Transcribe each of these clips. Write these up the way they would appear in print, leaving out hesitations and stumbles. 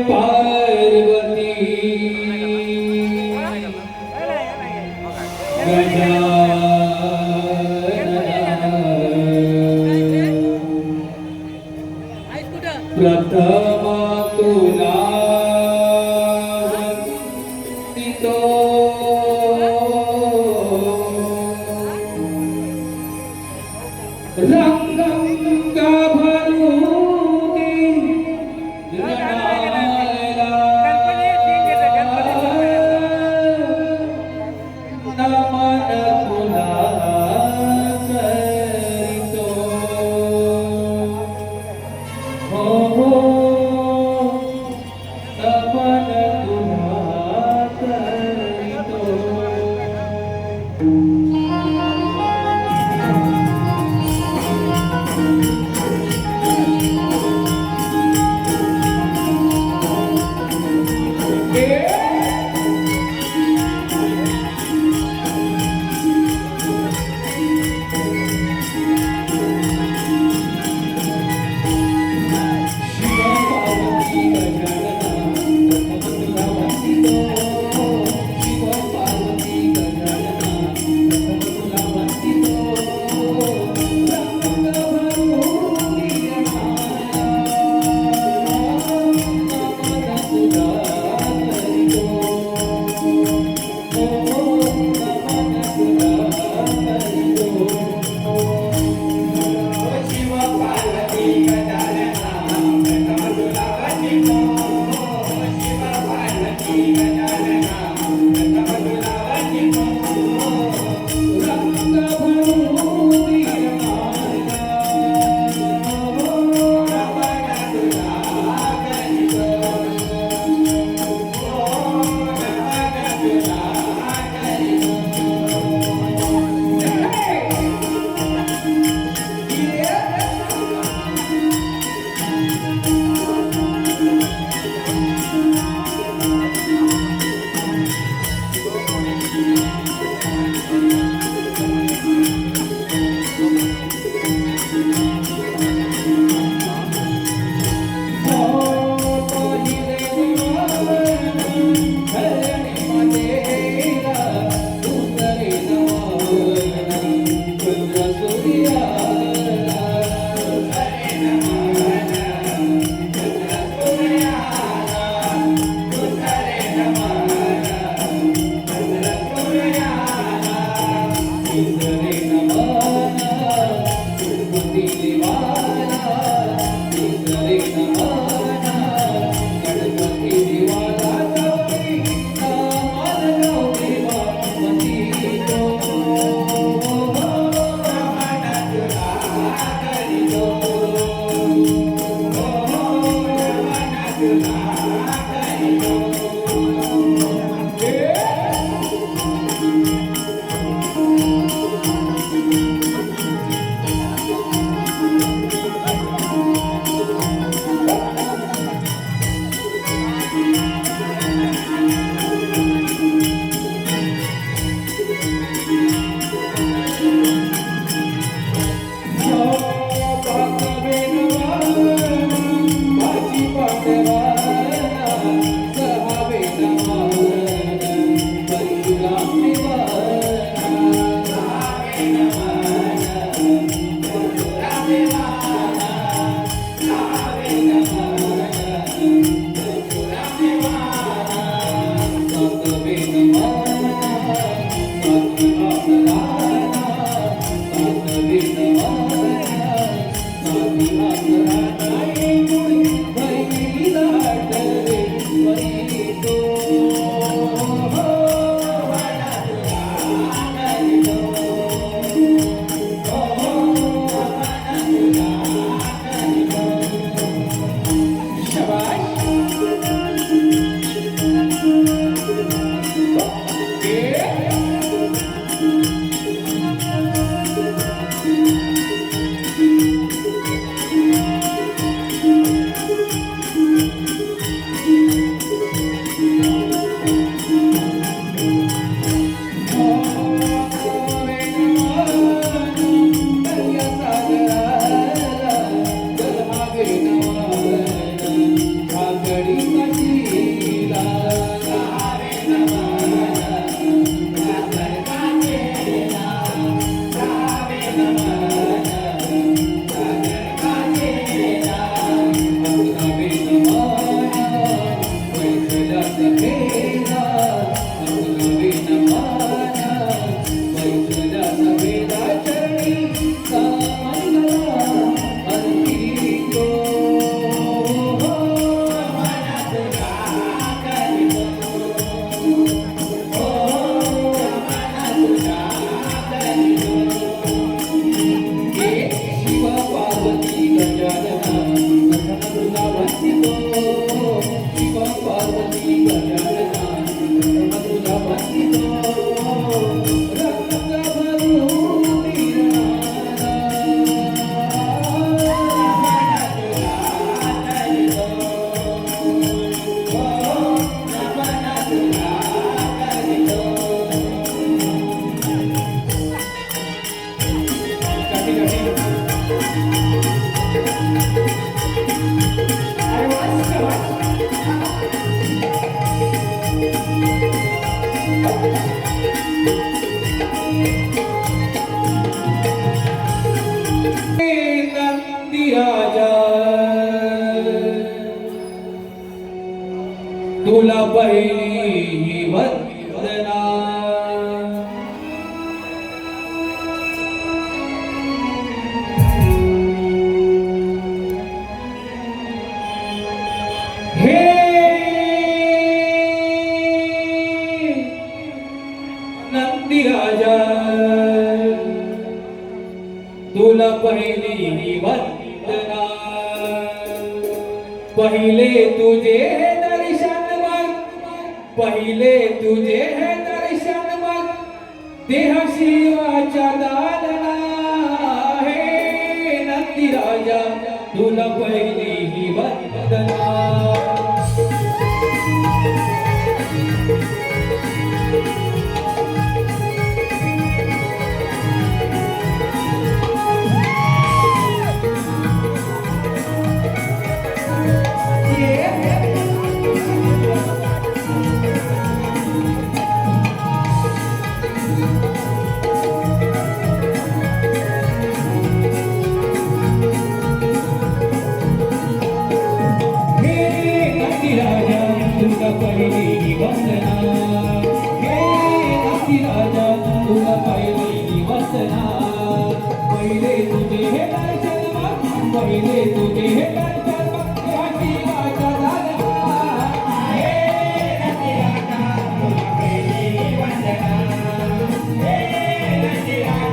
पार्वती प्रथम तुला वंदितो रंगा भरूनी रणाला नमन तुला करितो हो नमन तुला करितो भाजी पांढरा तुला पहिली वंदना. हे नंदी राजा तुला पहिली वंदना. पहिले तुझे दर्शन मग, पहिले तुझे दर्शन मग देह शिवाच्या दालना. हे नंदी राजा तुला पहिली वंदना. पहिली वंदना. हे नंदी राजा तुला पहिली वंदना. पहिले तुझे हे दर्शन मग, पहिले तुझे हे दर्शन मग देह शिवाच्या दालना. हे नंदी राजा तुला पहिली वंदना. हे नंदी राजा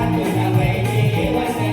तुला पहिली वंदना.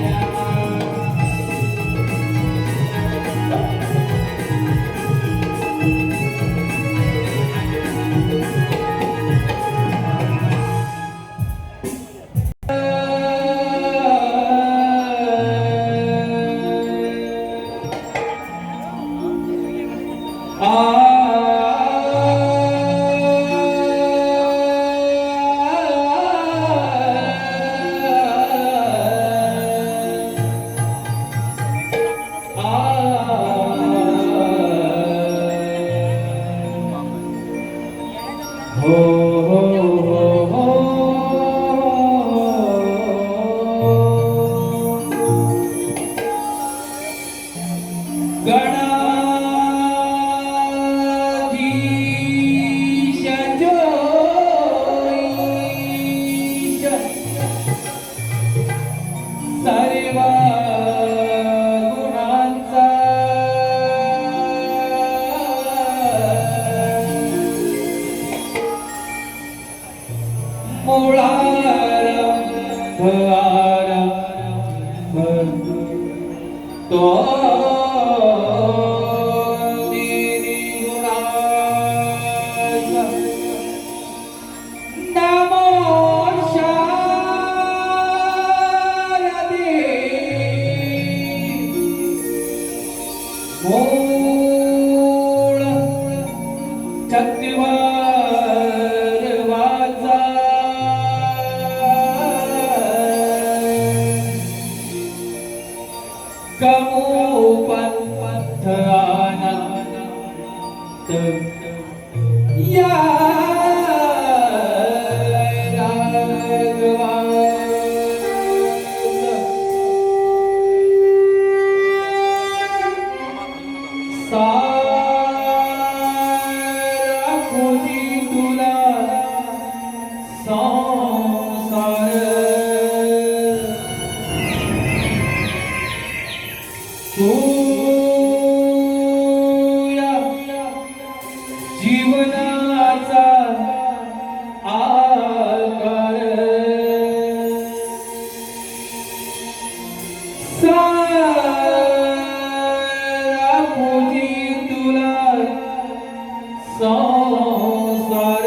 संसार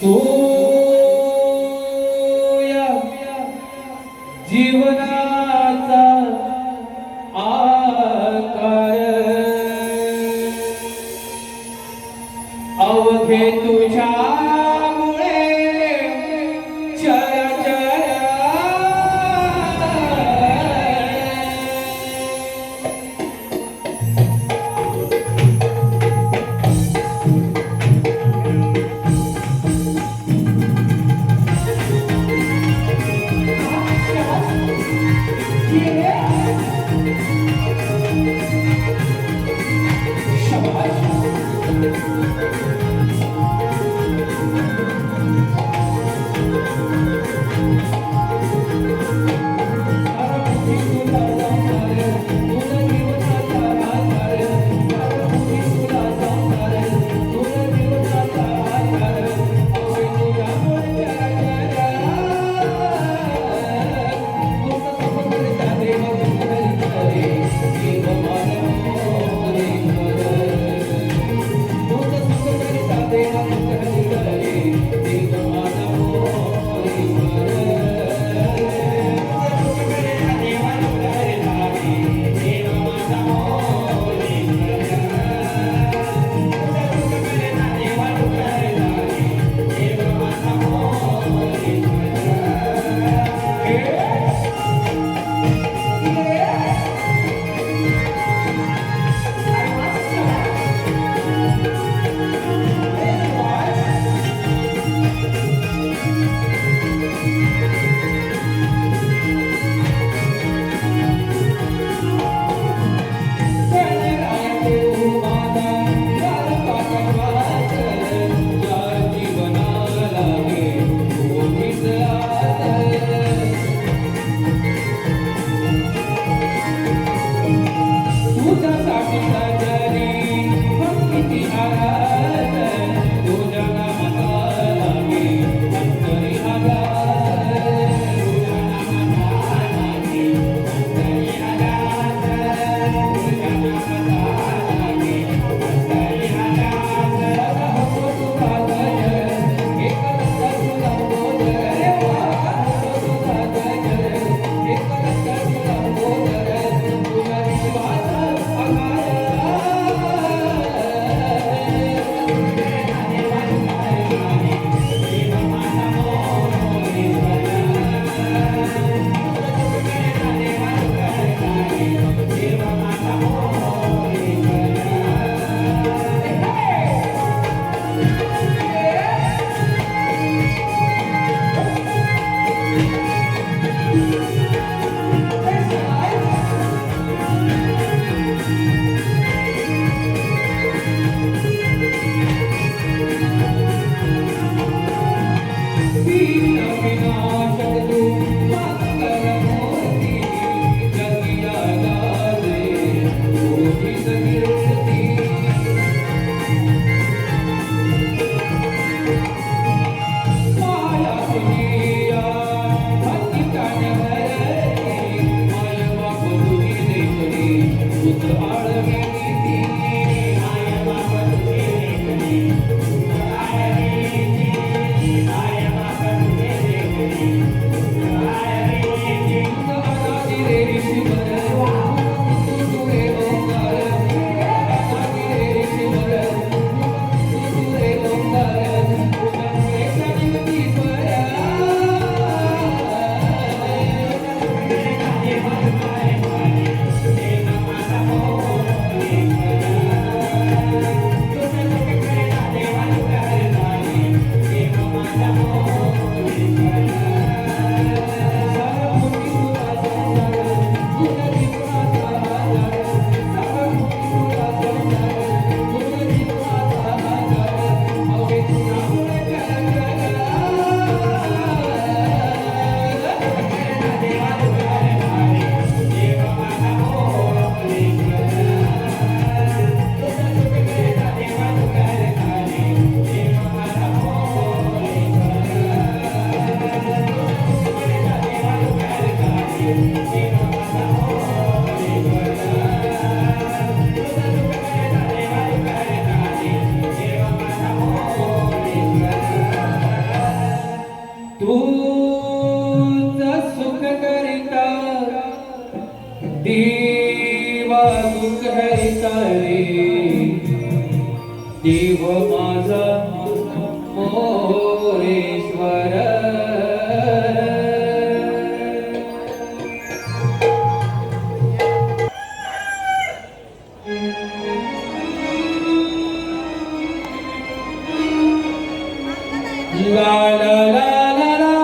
तू या जीवनाचा आकार अवघे तुझ्यामुळे चराचर देव माझा मोरेश्वर ला ला ला ला ला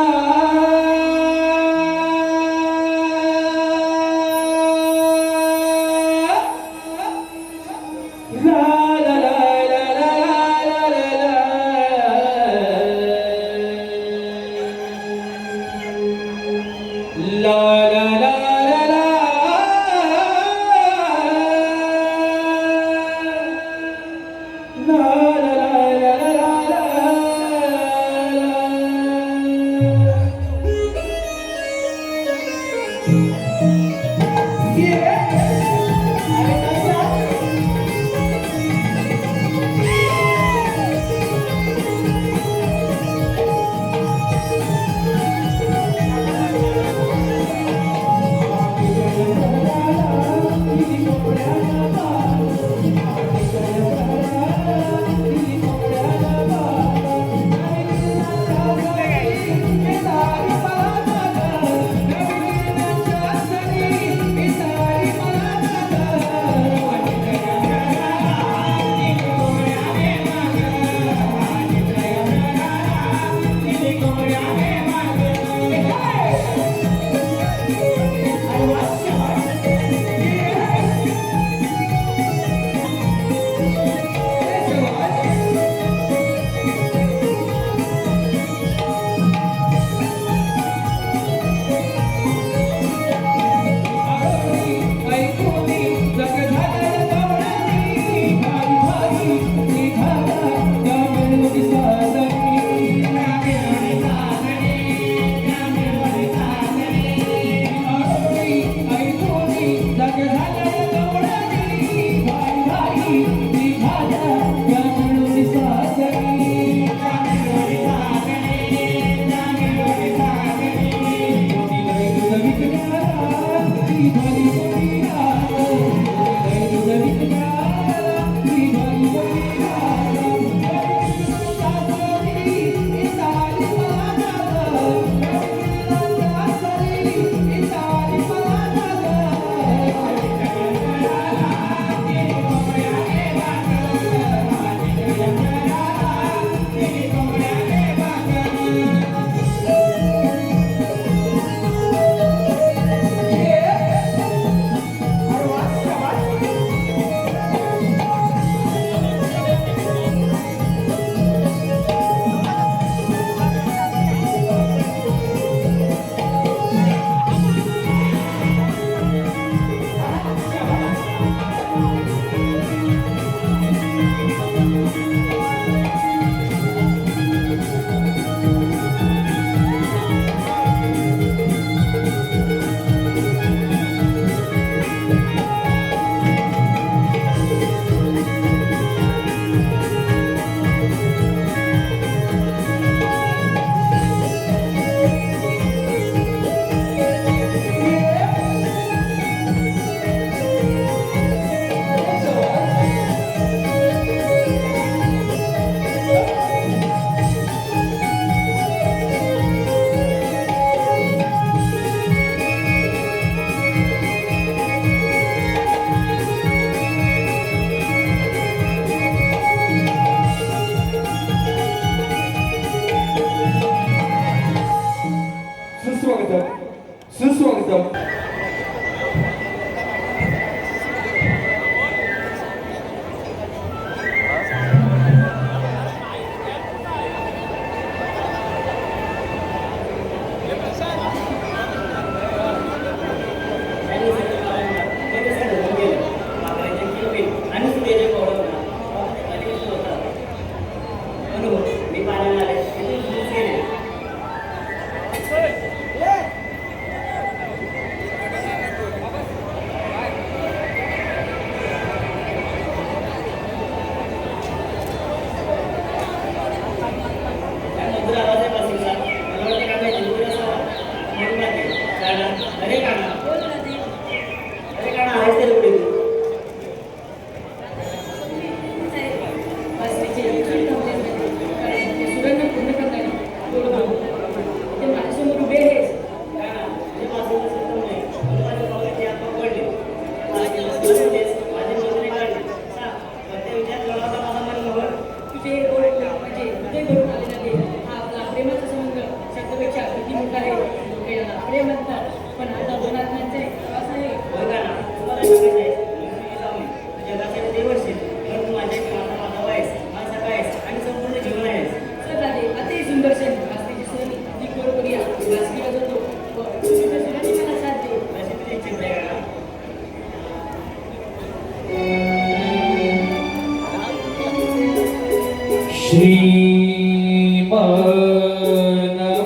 श्रीमन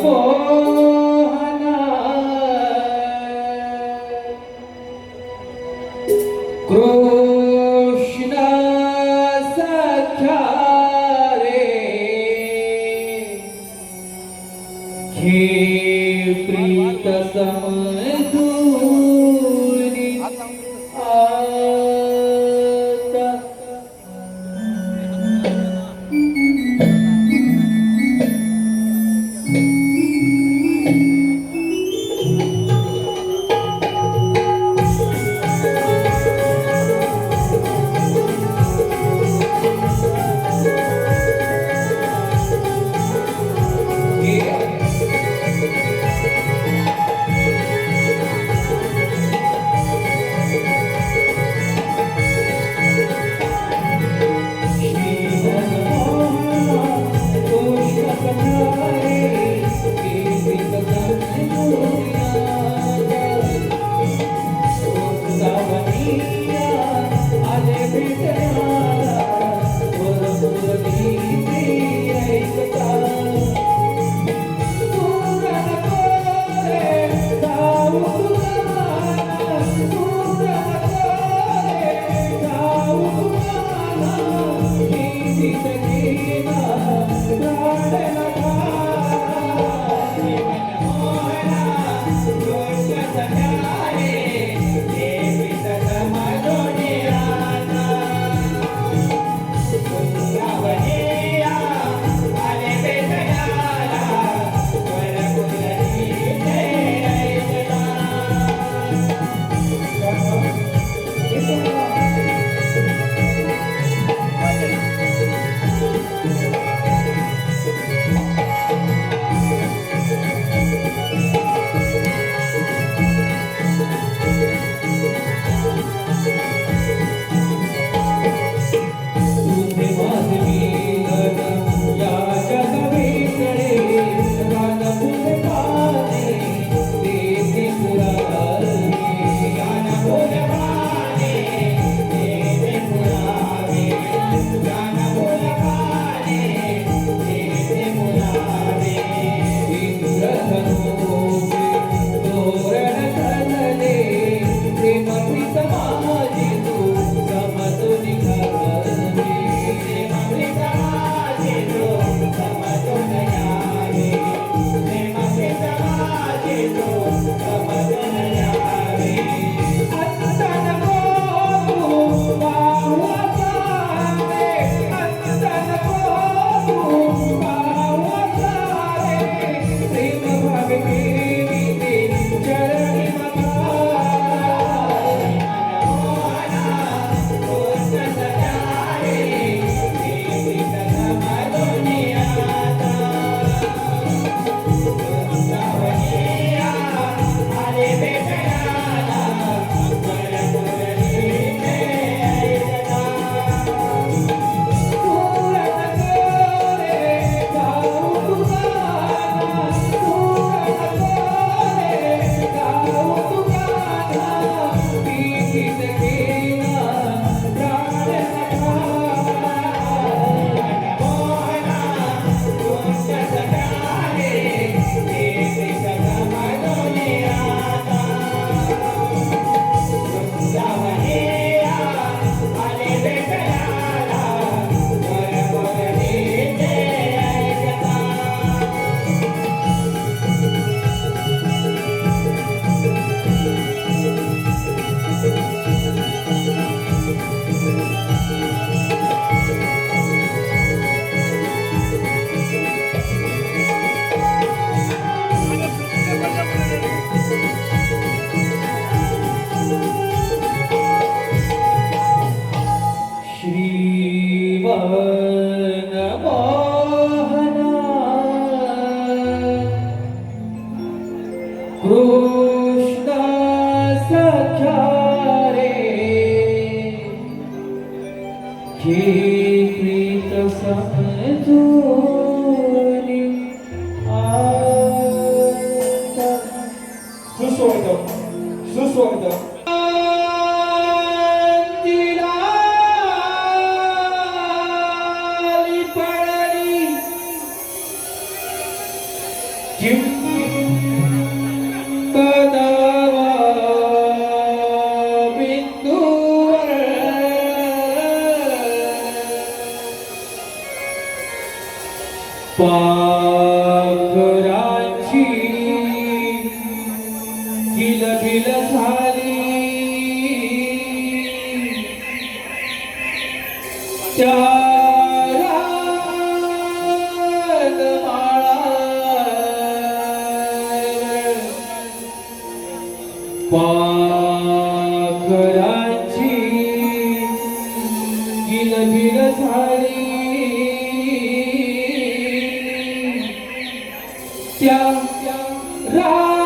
मोहना कृष्ण सख्या रे हे प्रीत समजूनी आता कृष्ण सख्या रे हे प्रीत समजूनी आता सुस्वागतम सुस्वागतम पडली पाखरांची किलबिल झाली त्या पाखरांची किलबिल झाली त्या रानमाळावर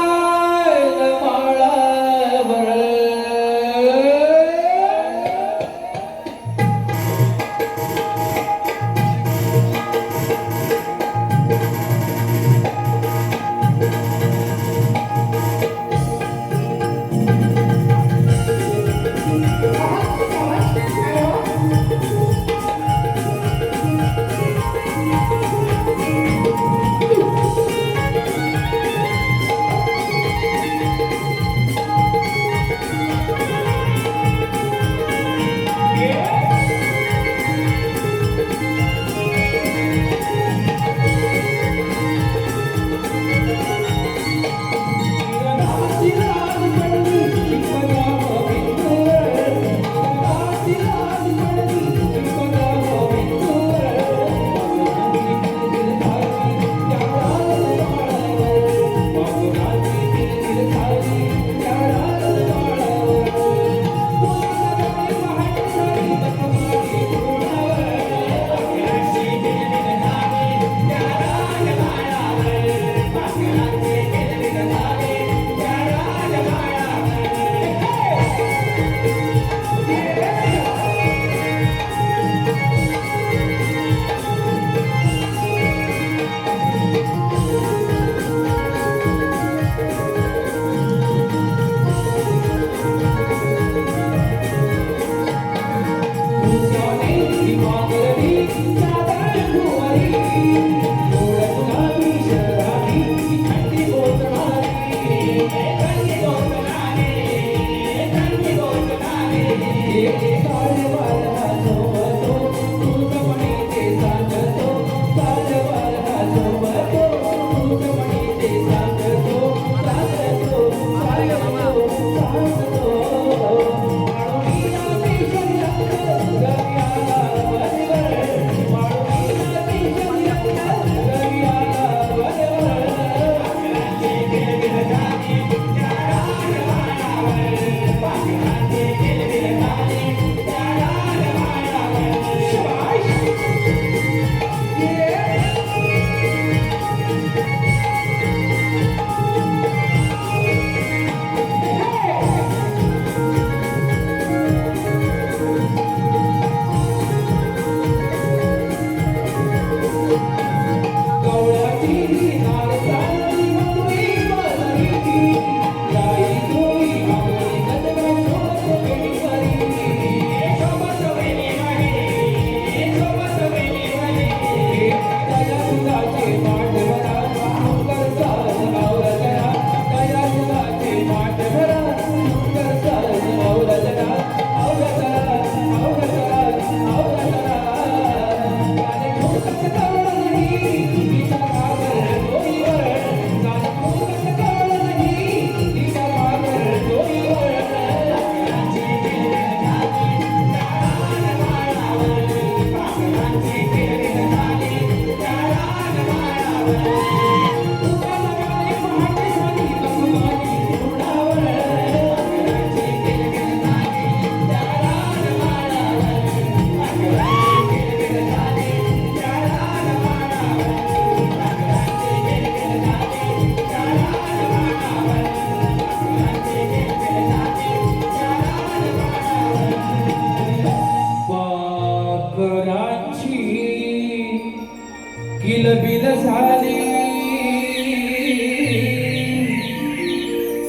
किलबिल झाली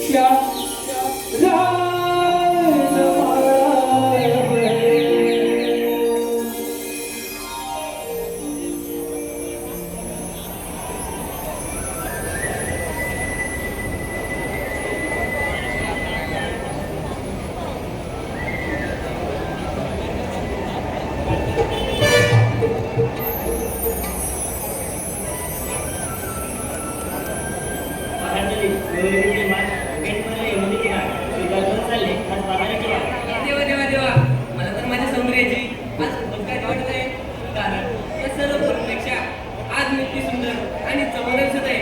त्या आणि जवळ दिसत आहे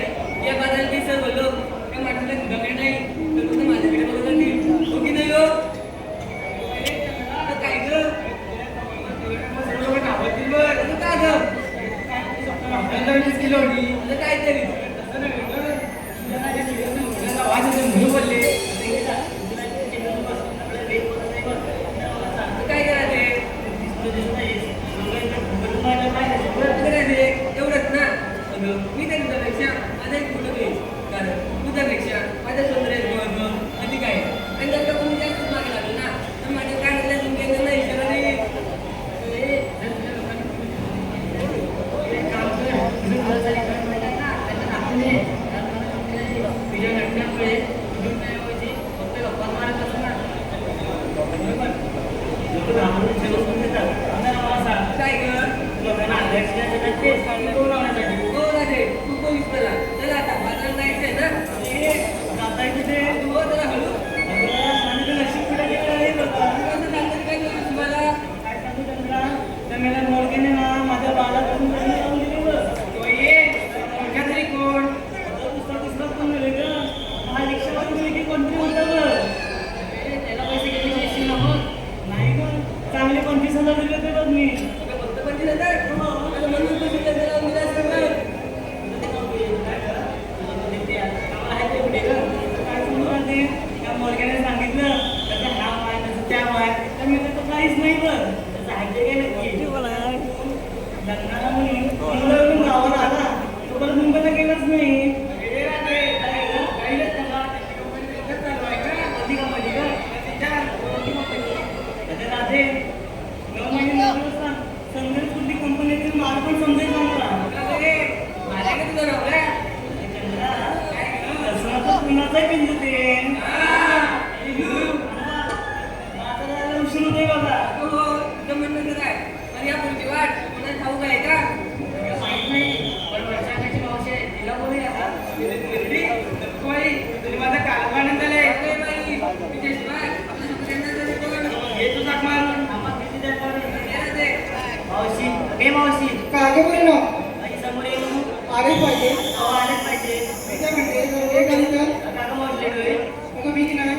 या बाजारात मी सर बोललो त्या माणसाला दगड नाही तर तुझं माझ्याकडे बघत होती हो की नाही हो काय ग आवडतील बघ का ग किलो काय तरी आवाज म्हणून बोलले काय करायचे एवढंच ना मी त्याच्यापेक्षा माझा एक फोटो घेईन कारण तुझ्यापेक्षा माझ्या सौंदर्य कधी काय आणि जर का तुम्ही जास्तच मागे लागलो ना तर माझ्या काय तुमच्या नाही इशारा नाही तुझ्या घटनामुळे फक्त गप्पा मारत असं ना काय हो राजे तू पोलीस मला चला आता बाजारात जायचंय ना तू जरा हळू तुम्हाला मोडकेने ना माझ्या बाळाला तरी कोण कोणतरी होतं त्याला पैसे घेतले नाही का चांगले 25,000 दिले होते बघ मी फक्त 25,000 म्हणून तुम्ही त्याला निराश करणार काय सांगू राहते त्या मोडक्याने सांगितलं त्याचा हा माय त्याचं त्या माय तर मी त्याचं काहीच नाही बघ त्याचं हायचे काय नक्की लग्नाला म्हणून गावाला आला तो परत मुंबईला गेलाच नाही राधे 9 महिने संघर्ष कुठली कंपनीतील माल पण समजायचा माझ्या कधी बनवलं कुणाचाही बिंदू ते उशीर होते बाबा म्हणणं काय आणि या पुढची वाट पुन्हा ठाऊक आहे का माहित नाही पण वर्षाची मावशी आहे तिला बोलू तरी माझा कालवा आनंद आलाय मावशी हे मावशी कागे बोल ना आई समोर ये आले पाहिजे आलेच पाहिजे काय म्हणते एक आणि कर काका मावशी रे मग मी की नाही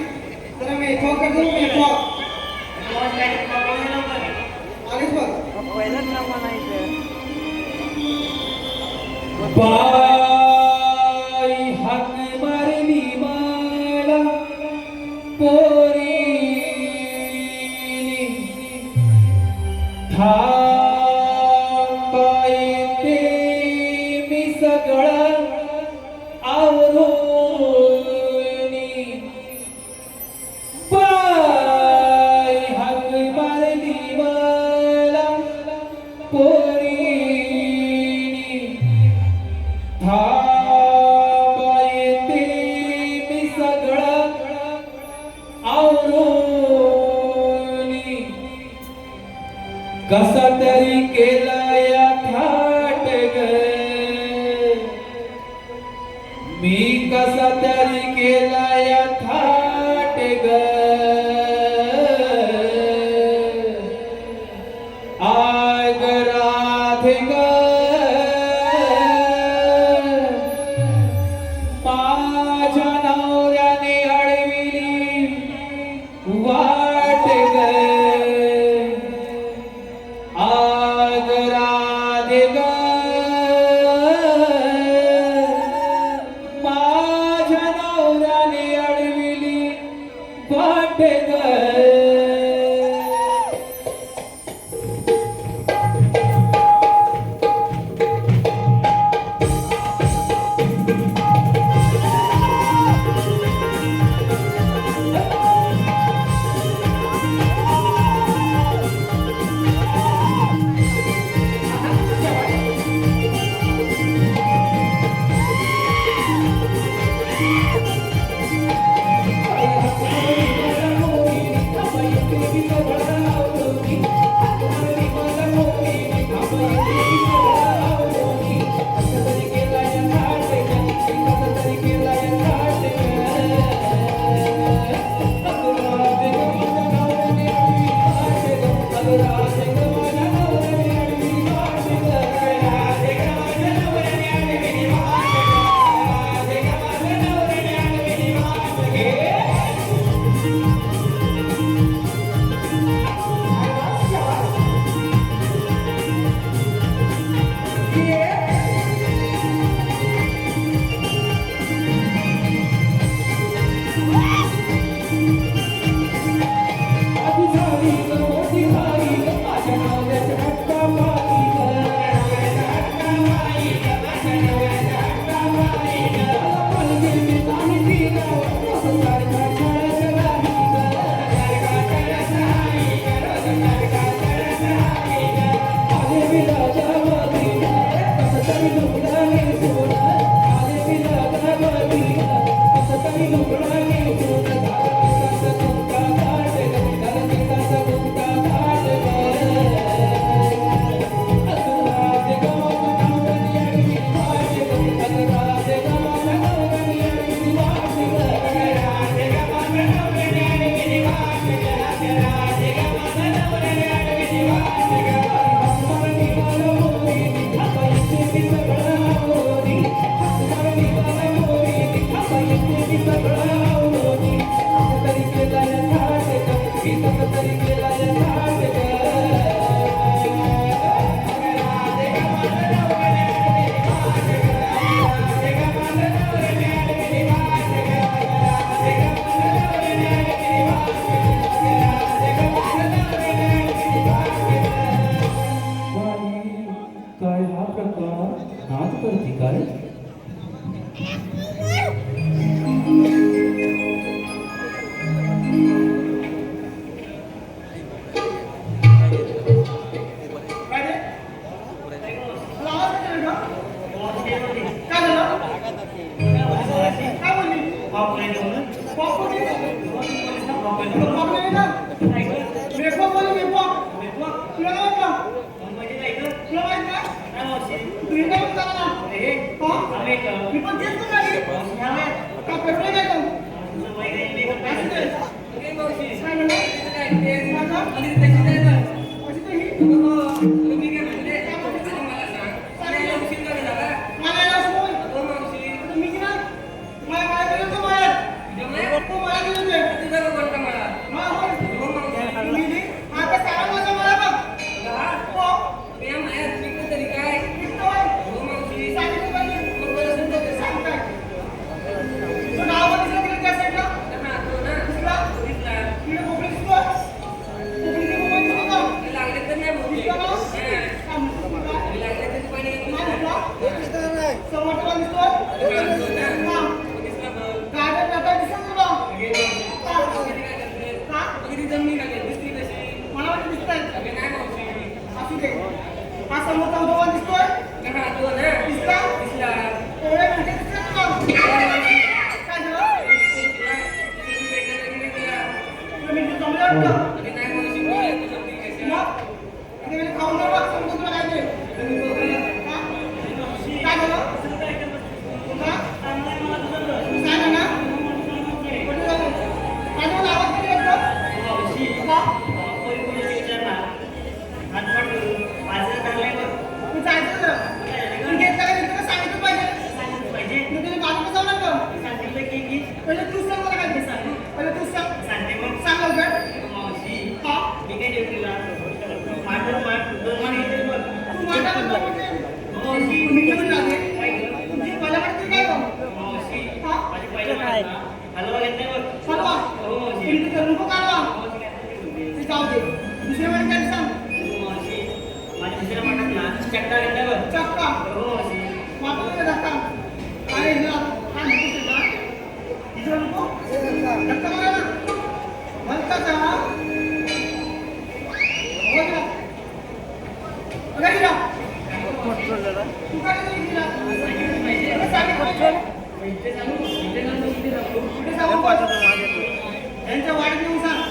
जरा मेथॉक करतो मेथॉक मावशी काय बोलायला लवकर आलेच बघ पहिलाच नाव म्हणायचं बाई हाक मारली मला पोरी थांबाय ते मी सगळं आवरून बाई हाक मारली मला पोरी थांबाय ते मी सगळं आवरून कसा तरी केला या थाट ग मी कसा तरी केला या थाट ग आग राधे ग माझ्या नवऱ्याने अडविली वाट ग आग राधे ग माझ्या नवऱ्याने अडविली वाट ग आधी झाली ग मोठी झाली ग माझ्या नवऱ्याच्या हट्टापायी ग. मला पाहिजे ते पाणी पिलं, रोज सारखा खेळत राही ग. आले विलासावरी ग, कसं तरी लुगडं नेसून. आले विलासावरी ग, कसं तरी लुगडं नेसून. काय हा प्रकार नाच करते काय त्यांच्या वाढदिवसात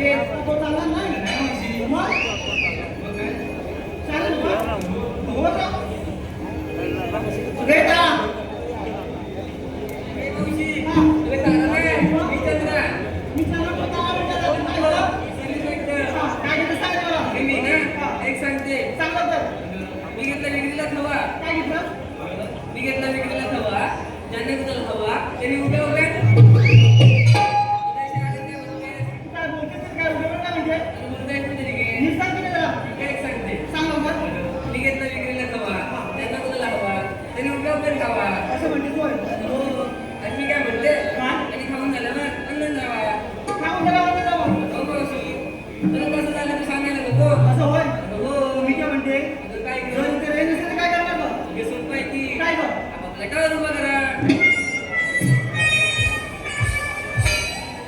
म्हणजे तो चालणार नाही मग चालेल का? हो का? घे का? ए, मावशी, तुला तारा नाही? विचार ना. मी चालत होता, म्हणजे आता काय झालं? सर्विस वाटतं. हा, काय घेतलं सांग मला. मी ना एक सांगते. सांगा तर. मी घेतला विक्रीला खवा. काय घेतलं? मी घेतला विक्रीला खवा. ज्यांना तुला खवा त्यांनी उभ्या उभ्या काय बोलते तर काय उद्या काय म्हणजे? सांगते. मी सांगते ना जरा. सांग लवकर. मी घेतला विक्रीला खवा. त्यांना तुला हवा त्यांनी उभ्या उभ्या खावा. असं म्हणते तू होय. हो. आणि मी काय म्हणते काय? आणि खाऊन झाल्यावर अंदर जावा. काय म्हणते राव, म्हणते राव. हो मावशी. तुला कसं झालं ते सांगायला नको. असं होय. हो. मी काय म्हणते? अगं काय जर करू? इथे रेंज नसेल तर काय करणार मग? हे सोपं आहे की. काय गं? आपापल्या टावर उभा करा.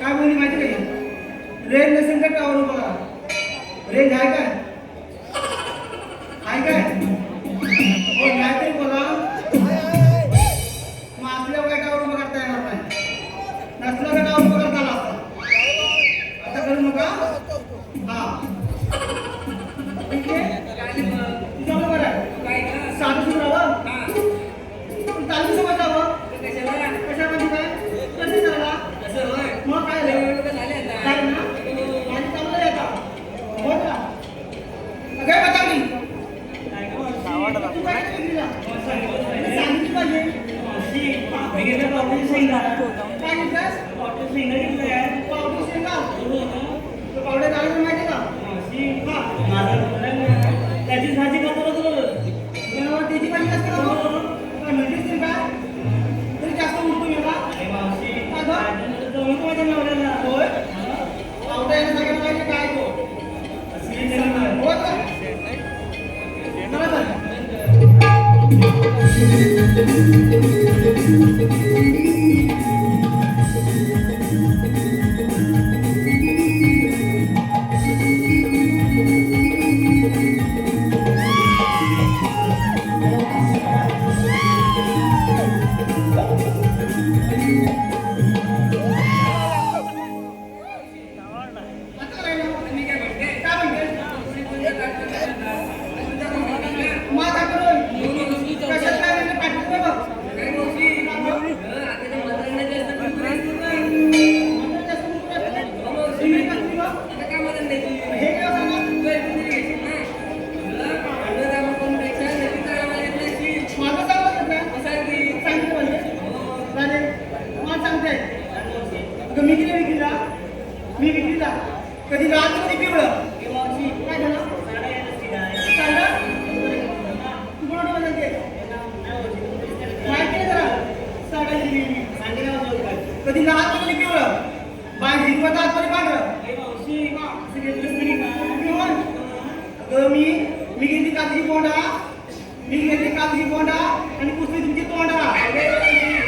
काय बोलली माहिती नाही रेंज नसेल तर टावर उभा करा. रेंज आहे काय? आहे काय? हो नाहीतरी बोला. मग असल्यावर काय टावर उभा करता येणार नाही. नसलं का टावर उभा करता आला असता. आता करू नका. हा ठीक आहे. काय मग? तुझं बरोबर आहे. काय गं? साधं सुरू राहावं. हा. चालू समजावं. तर कशाला? कशामध्ये काय? कधी झाला? असं होय. मग काय झालं? निवडणुका झाल्या आता. काय ना? हो. माझी चांगलं आहे आता. हो का? काय बतावली? काय गं मावशी? तू काय केलं तिला? सांगितलं सांगितली पाहिजे. मावशी, मी घेतलं पावडर शेंगा. काय घेतलंस? पावडर शेंगा घेतल्या. पावडर शेंगा. हो का? तो पावडर घालून माहिती का? मावशी, माझा नवरा ना, त्याचीच भाजी खातो ना तू. जनावर त्याची भाजी जास्त खातो. काय म्हणतेस तरी काय? तरी जास्त उठतो मी का? अरे मावशी, काय गं? माझ्या जवळ माझ्या नवऱ्याला. होय? हा? पावडर यायला सगळ्यांना माहिती काय तो? असली जन्म. हो का? चला तर. आता काय ना? मी काय म्हणते? काय म्हणते? तुम्ही कोणत्या काठावर जाता? आणि तुझ्या भावाला का? माझा करून हो, मावशी, कशात काय म्हणजे पाठवून दे बघ. काय मावशी? आताच्या म्हाताऱ्यांना जास्त कुरकुरे असतात ना. म्हणजे जास्त उठून येतो. हो, मावशी. तुम्ही कसली बघ? आता काय म्हातारं नाही तुम्ही? हे काय सांगा? तू ऐकून तरी घेशील ना? तुला अन्नदामाकोणपेक्षा नक्की चांगला येत नाही. माझं सांगत होतं ना? असं आहे की. सांगितलं म्हणजे हो. चालेल. मला सांगते अगं मी किती विकलीला? मी विकलीला कधी रात कधी पिवळं ए मावशी, काय झालं? साडा यायला शिकाय. चाललं? तू कोणाला म्हणते? माहिती आहे जरा साडा हिरवी सांगे ना जोड काय. कधी रात कधी पिवळं बाय हिरवं दात कधी पांढरं ए मावशी, असं घेतलंस तरी काय? पिवळं अगं मी घेतली कातरी कोंडा मी घेतली कातरी कोंडा आणि पुसली तुमची तोंडा काय झालं?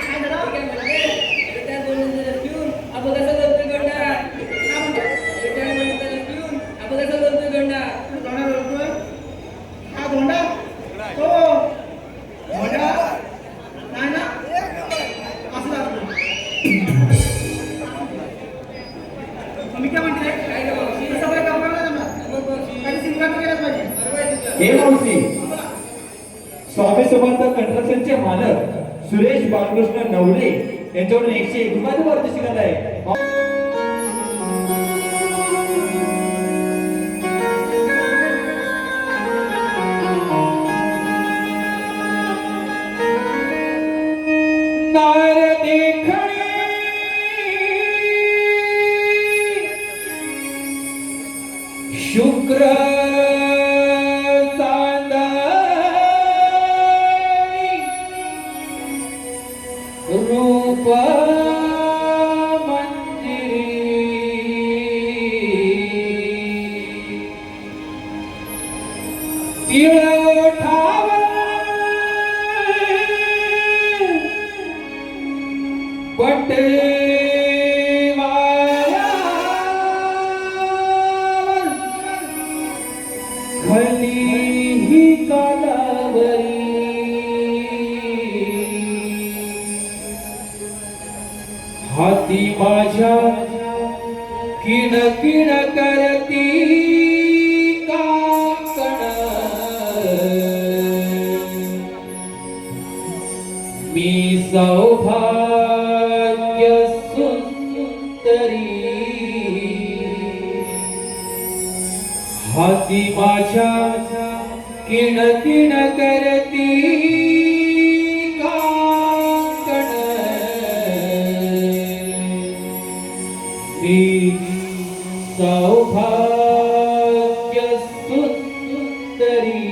काय म्हणते? अरे त्या दोन नंतर पिऊन आपण कसं बोलतोय गंडा? काय म्हणतो? अरे त्या नंतर पिऊन आपण कसं बोलतोय गंडा? धोंडा बोलतोय हा धोंडा हो धोंडा नाही ना असं लागतो मी काय म्हणते काय गं मावशी? कसं बरं काम करणार जमणार मग मावशी, काही सिंगार वगैरेच पाहिजे बरोबर आहे तुझं. हे मावशी बोला. स्वामी समर्थ कंस्ट्रक्शनचे मालक सुरेश बालकृष्ण नवले यांच्याकडून 101 रुपयाचं पारितोषिक आहे. नार देखणी शुक्र रूप मंदिरी ओठाव पटे खली ही कालावरी हाती माझ्या किण किण हाती माझ्या किण किण करती काकण ही सौभाग्य सुंदरी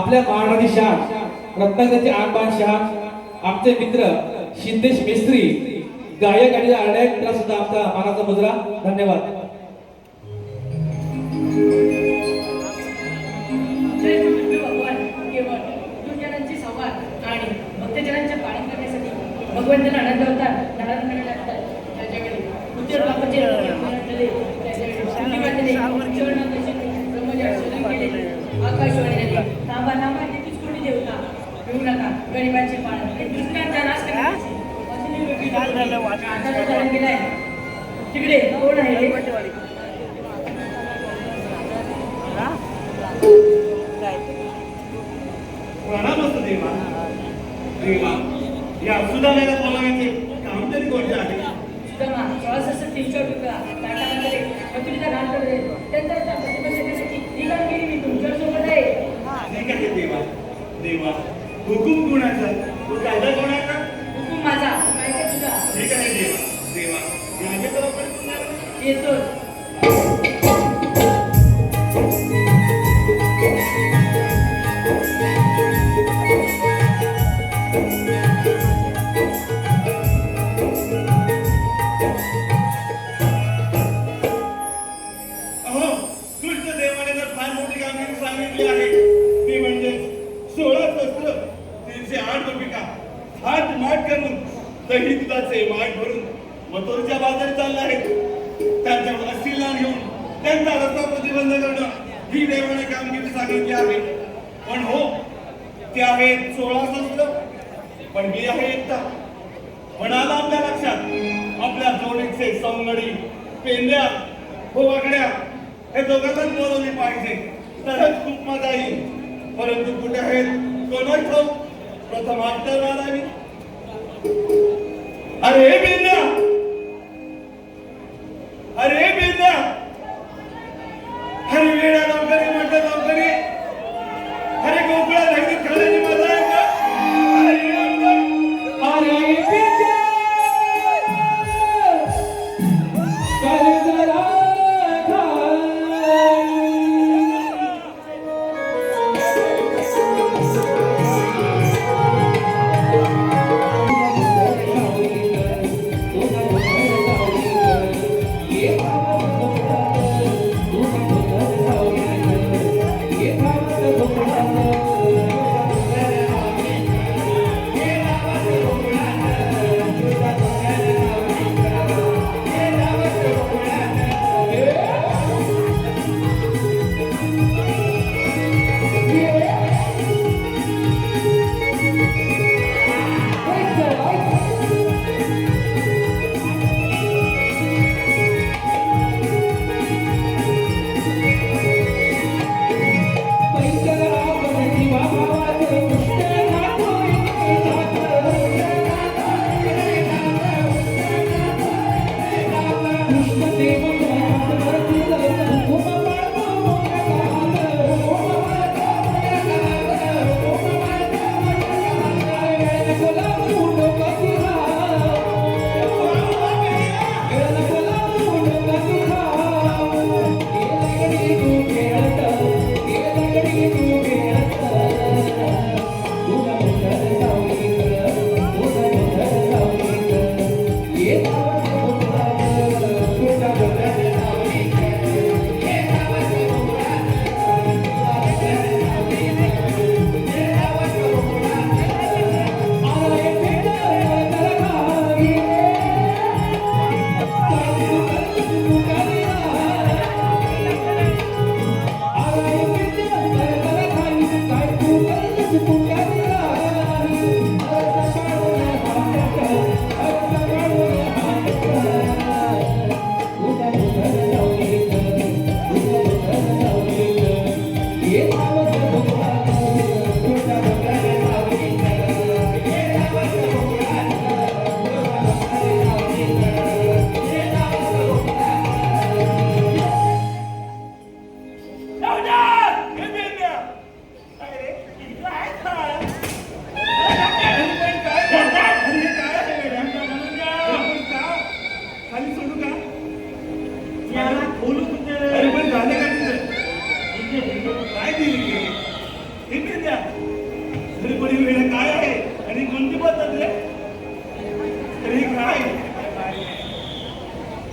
आपल्या महाराणी शाह रत्नाकरचे आणबाण शाह आमचे मित्र सिद्धेश मिस्त्री गायक आणि आरडायक त्याला सुद्धा आमचा मानाचा मुजरा धन्यवाद. जय विष्णू भगवान केवळ दुर्जनांची संवाद आणि भक्तजनांचे पालन करण्यासाठी भगवंताला आनंद होतात धारण करावे लागतात. त्याच्याकडे उज्ज्वल बापाचे आकाशवाणी थांबा थांबा तिथेच कोणी देवता घेऊ नका गरिबांचे पालन आणि दुष्टांचा नाश करण्याची केलाय. तिकडे कोण आहे रे? प्रणाम असतो देवा. देवा या सुधारायला बोलायचे काम तरी कोणते आहे? सुदामा 16 टुकड़ा ताटामध्ये मथुरीचा घाट करते. त्यानंतर त्या प्रतिबंधकासाठी निघाली मी तुमच्या सोबत आहे. ठीक आहे देवा. देवा हुकूम कोणाचा? तो कायदा कोणाचा? हुकूम माझा काय का तुझा? ठीक आहे देवा. देवा याने तर आपण पुन्हा येतो. अहो दुष्ट देवाने तर फार मोठी कामगिरी सांगितली आहे. ती म्हणजे 16 शस्त्र 308 गोपिका हात माट करून दही दुधाचे माठ भरून मथुरेच्या बाजारी चालले आहेत. त्यांच्यावर असिला घेऊन त्यांचा रस्ता प्रतिबंध करणं ही देवाने कामगिरी सांगितली आहे. पण हो ते आहेत 16 शस्त्र पण मी आहे एकटा. म्हणाला आपल्या लक्षात आपल्या जोडीचे सवंगडी पेंद्या वाकड्या हे दोघांनाच बोलवली पाहिजे तरच खूप मजा येईल. परंतु कुठे आहेत कोणाच ठाऊक. प्रथम आपल्याला आणावी. अरे बेंद्या अरे बेंद्या अरे वेळा लवकर ये म्हटलं लवकर ये. अरे गोकुळा धैर्य खाण्याची मजा आहे का? अरे ये लवकर. अरे पिंट्या! काय जरा खाय.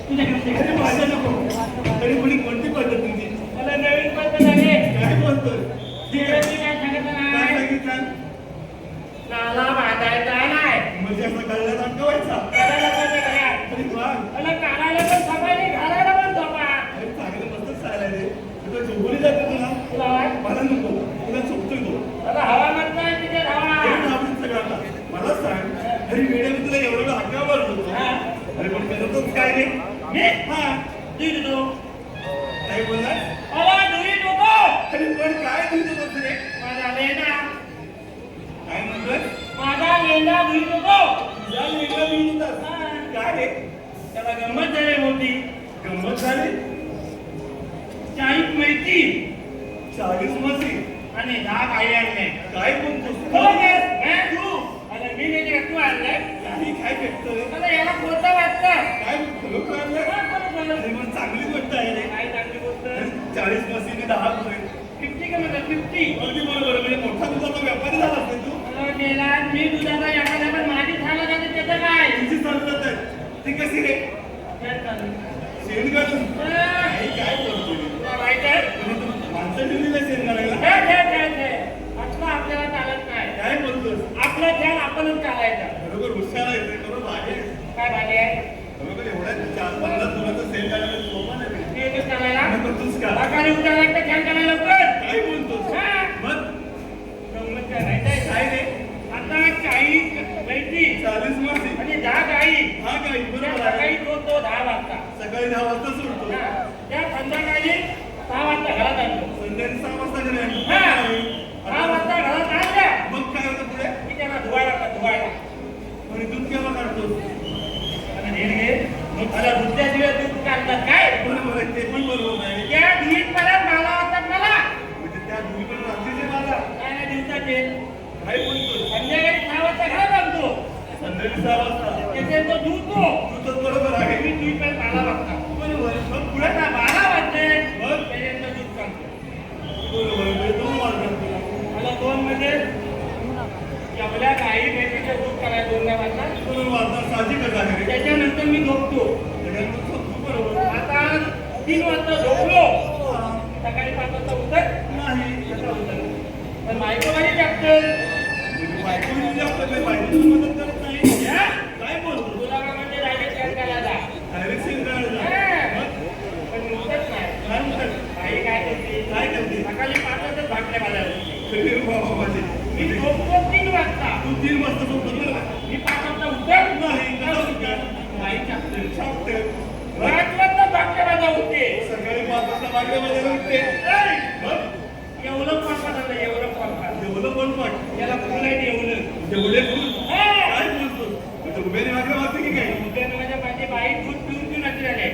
तुझ्याकडे अरे माझ्या नको तरी कोणी कोणती पद्धत तुमची मला नवीन पद्धत आहे काय बोलतोय देवाची काय सांगितलं काय नाही सांगितलं नाला बांधायचा नाही म्हणजे असं कळलं दाखवायचा करायला पाहिजे घरात. अरे वा मला काढायला पण सफाई घालायला पण झोपा अरे चांगलं मस्तच चालाय रे तुला झोपली जाते तुला तुला वाट- मला नको तुला झोपतोय तो मला हवा म्हणताय तिथे हवा अरे थांबून सगळं आता मला सांग अरे वेळेला मी तुला एवढं वेळ हाका मारलो हा. अरे पण करतोच काय रे मी हा दूध देतो काय बोललास मला दूध देतो अरे पण काय तुझं होतं रे माझा लेना काय म्हणतोय माझा लेना दूध देतो तुझा वेगळा मी होतास काय रे त्याला गंमत झाली मोठी गंमत झाली 40 मैती 40 मसी आणि 10 काही आणले काय बोलतोस हो काय तू अरे मी नाही का तू आणलाय काही काय भेटतोय मला याला कोणतं वाटतं काय खरोखर आणलं? अरे मग चांगली गोष्ट आहे रे काय चांगली गोष्ट 40 मसीने 10 रुपये 50 का म्हणजे 50 अगदी बरोबर म्हणजे मोठा दुधाचा व्यापारी झाला असेल तू मला गेला मी दुधाचा एखाद्या पण माझी झाला जाते त्याचं काय तुझी चालत आहे ती कशी रे काय चालू? शेण काढून अं, काही काय बोलतोय तुला माहित आहे म्हणजे तू माणसं ठेवलेलं शेण काढायला हे. असलं आपल्याला चालत नाही काय बोलतोस आपलं ध्यान आपणच चालायचं बरोबर हुशार आहे ते बरोबर आहे काय भाजी आहे बरोबर एवढ्या 50 दुधाचं शेण काढायला सोपं नाही रे. मी येतो चालायला आणि करतोस का सकाळी उठायला लागतं ध्यान करायला लवकर काय बोलतोस हा. मग गंमत काय माहित आहे काय रे आता 40 मैती 40 मसी आणि 10 गाई हा काय त्या बरोबर आहे सकाळी 2 तो 10 वाजता सकाळी 10 वाजता सोडतो हा. त्या संध्याकाळी 6 वाजता घरात आणतो संध्याकाळी 6 वाजता घरी आणतो. हा. आणि 6 वाजता घरात आणल्या मग काय होतं पुढे की त्याला धुवायला आणि दूध केव्हा काढतो आणि नीट घे मला दुसऱ्या दूध काढतात काय बरोबर आहे ते पण बरोबर आहे त्या दूध परत मला वाटतात मला म्हणजे त्या दूध रात्रीचे मला काय नाही दिवसाचे काय बोलतो संध्याकाळी 6 वाजता घरात आणतो संध्याकाळी 6 वाजता त्याचे तो दूध तो तू तर बरोबर आहे मी दूध पण 12 वाजता बरोबर आहे. मग पुढे आता 12 वाजते मग? त्याच्यात दूध काढतो बरोबर आहे. म्हणजे दोन मार्ग मला 2 म्हणजे एवढ्या काही भेटीचं दूध करायला 2 वाजता दोन वाजता साहजिकच आहे रे. त्याच्यानंतर मी झोपतो त्याच्यानंतर तू बरोबर आता 3 वाजता झोपलो हा. सकाळी 5 वाजता उठत नाही कसं उठत पण बायको माझी टाकतं म्हणजे बायको म्हणजे आपल्याला बायकोची मदत करत नाही या? काय बोलतो तुला का म्हणजे डायरेक्ट चॅट करायला डायरेक्ट शेण काढायला हा. मग पण उठत नाही काय म्हणतात आई काय करते काय करते? सकाळी 5 वाजता भाकऱ्या घालायला अरे बाबा माझे मी झोपतो 3 वाजता तू 3 वाजता झोपतो ना मी 5 वाजता उठत नाही कसं उठणार? आई टाकते छापते 5 वाजता भाकऱ्या घाला उठते सकाळी 5 वाजता बागेमध्ये उठते ऐ, मग एवढं पंपात आलं एवढं पंपात जेवलं पण वाट याला फुल आहे एवढं जेवढे फुल हा. काय बोलतो म्हणजे उभेने मागे वाजते की काय उद्यानं माझ्या माझी बाई दूध पिऊन पिऊन अशी झाले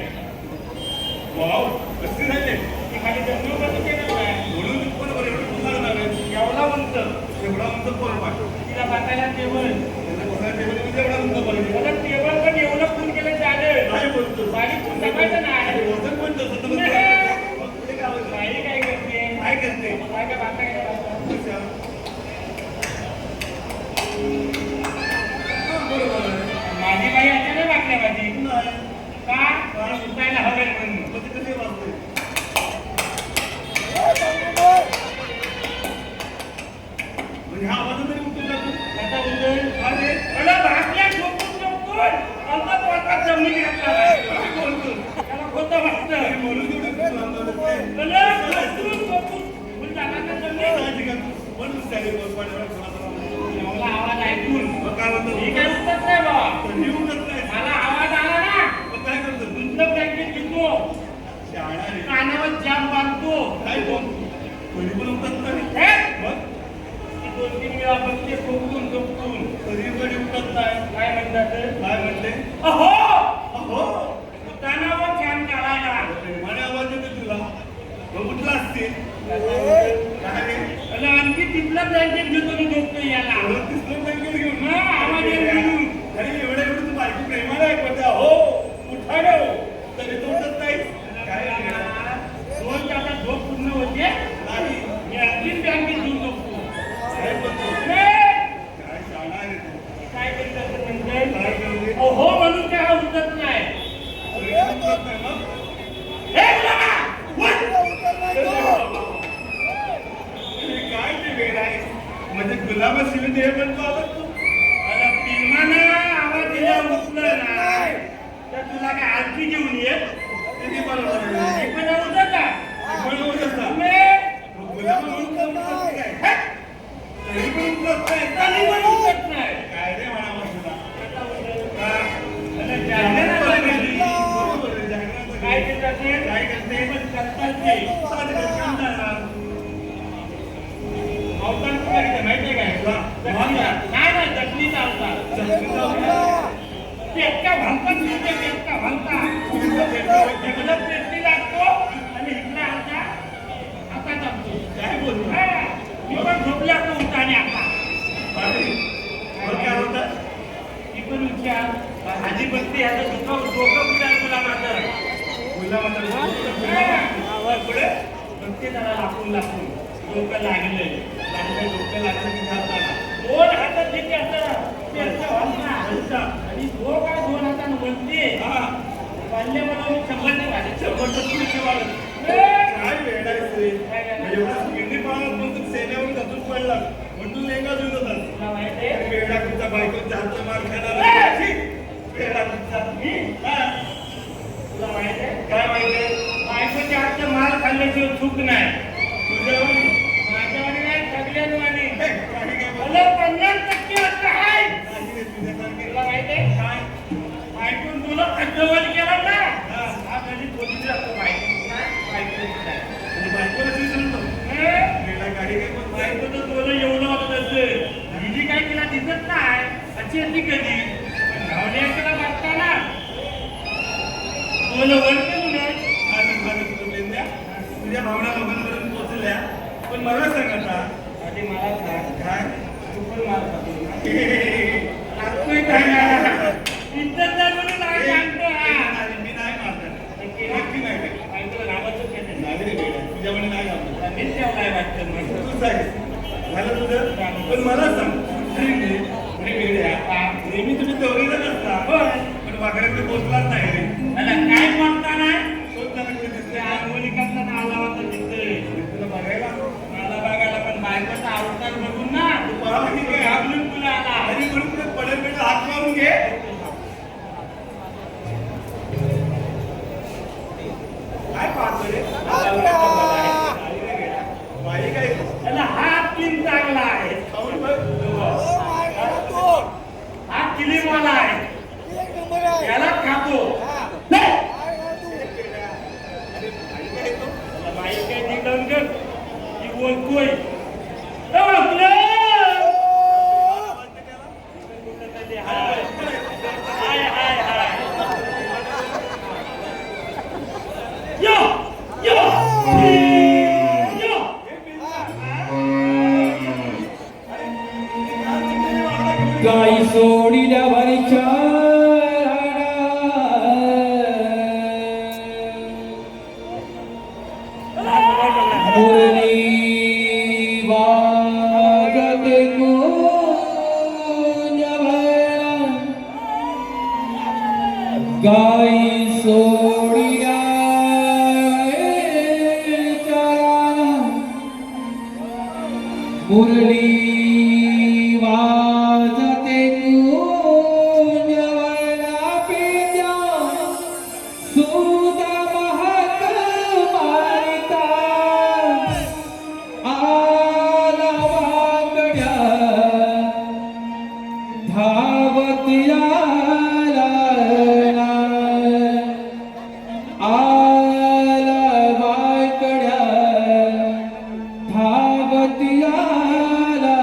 वाव कशी झाले ती खाली जन्म कसं केलं नाही म्हणून पण बरं एवढं फुल लागणार आहे एवढा उंच एवढा उंच पोर पाठ तिला बसायला टेबल म्हणजे एवढा उंच पाहिजे मला टेबल पण एवढं फुल केलं चालेल काय बोलतो बारीक फुल टाकायचं नाही वजन पण तसं तर मग पुढे काय होतं? बाई काय करते काय करते काय काय बसायला अच्छा. हा, बरोबर आहे. माझी बाई अचानक वाटल्या माझी नाही. का उठायला हवे म्हणून मग ते कसे वाजते? म्हणजे हा आवाज तरी उठून जातो. आता उठून अरे, मला भाकल्या झोपून झोपून आता पोटात जमिनी घातला काय बोलतो? त्याला खोटं वाटतं अरे, म्हणून एवढं फुल लागणार आहे. मला झोपून झोपून फुल टाकायचं जमिनी साहजिक आहे. पण स्टाईल बोल पाण्यावर थोडा एवढा आवाज ऐकून मग काय म्हणतो? मी काय उठत नाही बा तरी उठत नाही. मला आवाज आला ना मग काय करतो? दुसरं ब्लँकेट घेतो शाळा रे. कानावर जाम बांधतो काय बोल? तरी पण उठत नाही. हे? मग ती 2-3 वेळा बघते झोपून झोपून तरी पण उठत नाही. काय म्हणतात काय म्हणते? अहो अहो, कानावर छान काढायला मला आवाज येतो तुला. मग उठला असतील. काय रे? आणि आणखी तिथलं ब्लँकेट घेतो मी झोपतो याला एवढं दिसलं blanket घेऊन. हा, आवाज येईल म्हणून. अरे, एवढं तू बायको प्रेमाला आहे पण त्या, हो, उठा ना हो. तरी तू उठत नाहीस. काय रे? 2 तासात झोप पूर्ण होते नाही. मी आणखी ब्लँकेट घेऊन झोपतो काय बोलतो? हे! काय शाळा आहे तू? काय करतात काय म्हणजे करते? अहो म्हणून काय हा उठत नाही अरे, उतरत नाही मग. हे गुलाबा, उठ! हे काय ते वेळ आहे? म्हणजे गुलाबाशिवाय देह बनतो आता तू. अरे भीमानं आवाज दिला उठलं नाही तर तुला काय आरती घेऊन ये किती बरोबर आहे. हे पण उठत का पण उठत ना. तुम्ही गुलाबा म्हणून तर उठत नाही काय? तरी पण उठत नाही. तरी पण उठत नाही काय रे म्हणावं तुला? हा. अरे जागरण करण्याची. बरोबर आहे, जागरणाचं काय काय? ते करते? काय करते? ते पण करतात ते. साधं काम करणार. अवतार कुठे घेते माहितीये काय वा. नाही नाही चटणीचा अवतार चटणीचा अवतार. ते इतका भंका तुझे इतका भंका इकडं पेटली लागतो आणि इकडे आमच्या आता जमतो काय बोलतो? मी पण झोपले असतो उठाने आता अरे, मग काय होतं? मी पण विचार आधी बसते याचं डोकं विचार तुला माझं गुलाबाचं पुढे बसते त्याला लापून डोकं लागलं डोकं लागलं की जाताना. दोन हातात जिथे असं त्याचं हलका आणि दोन हातानं बनते हा. बाल्य मला मी 100 नाही झाले 100% ठेवावं. ए! काय वेळ आहे रे? एवढा स्पीडने पाहत पण तू सेनेवर धसून पडला. पण तू लेंगा जुळत होतास. तुला माहिती आहे? वेडा तुझा बायको जास्त मार खाणार. ए! छी! वेडा तुझा. मी? हा. तुला माहिती आहे? काय माहितीये? बायकोच्या हातचं माल खाल्ल्याशिवाय चूक नाही. तुझ्यावर माझ्यावानी नाही, सगळ्यांवानी. काही काय बोल. मला 50% वाटतं आहे. काही रे तुझ्यासारखे. तुला माहिती आहे? काय? बायकोन तुला खड्डवल केला ना? हा. हा कधी पोलीस असतो बायको. बायको नाही. तुझी बायकोला विसरलो. ए! वेडा गाडी काय बोलतोय? बायकोचं डोलं एवढं होत असतं. हिची काय तिला दिसत नाही. अशी येते कधी. पण धावण्याला बघताना डोलं वर केलं नाही. आता तुला तुझं लेंद्या, तुझ्या भावना लोकांपर्यंत पोहोचल्या. पण मला सांग आता. आधी मला सांग. काय? तू पण मला सांग. लागतोय काय ना? इज्जतदार म्हणून नाव सांगतो हा. मी नाही मारणार. नक्की नक्की नाही रे. बायकोला नावाचं घेते. नाही रे वेडा. तुझ्यामुळे नाही मारणार. मीच तेवढा वाटतं मला. तू सांग. झालं तुझं? पण मला सांग. अरे वेड्या, नेहमी तुम्ही दोघेजण असता. होय. पण वाकड्याकडे पोहोचलाच नाही रे. त्याला काय म्हणता नाही? शोधताना कुठे दिसले? त्या अंगोलिकातला नाला होता तिथे. तुला बघायला? मला बघायला पण बायकोचा अवतार बघून ना तू पहा की काय? घाबरून तुला आला. आणि म्हणून तुला पडेल बेटा हात मारून घे. काय पाहतो रे? बाई काय? त्याला हात किम चांगला आहे. खाऊन बघ. हा किलीमाला आहे. याला खातो. अरे बाई काय तो? त्याला बाई काय निघून ग ही बोलतोय. ए बापरे! कुठं तरी हाय. हाय, हाय, हाय. यो! यो! यो! गाई सोडिल्या वारीच्या मुरली वाजते गुंजभरा. गाई सोडिल्या वारीच्या मुरली वाजते गुंजवला पिंजा सुदा महक मारिता आला वाकड्या धावती आला आला वाकड्या धावती आला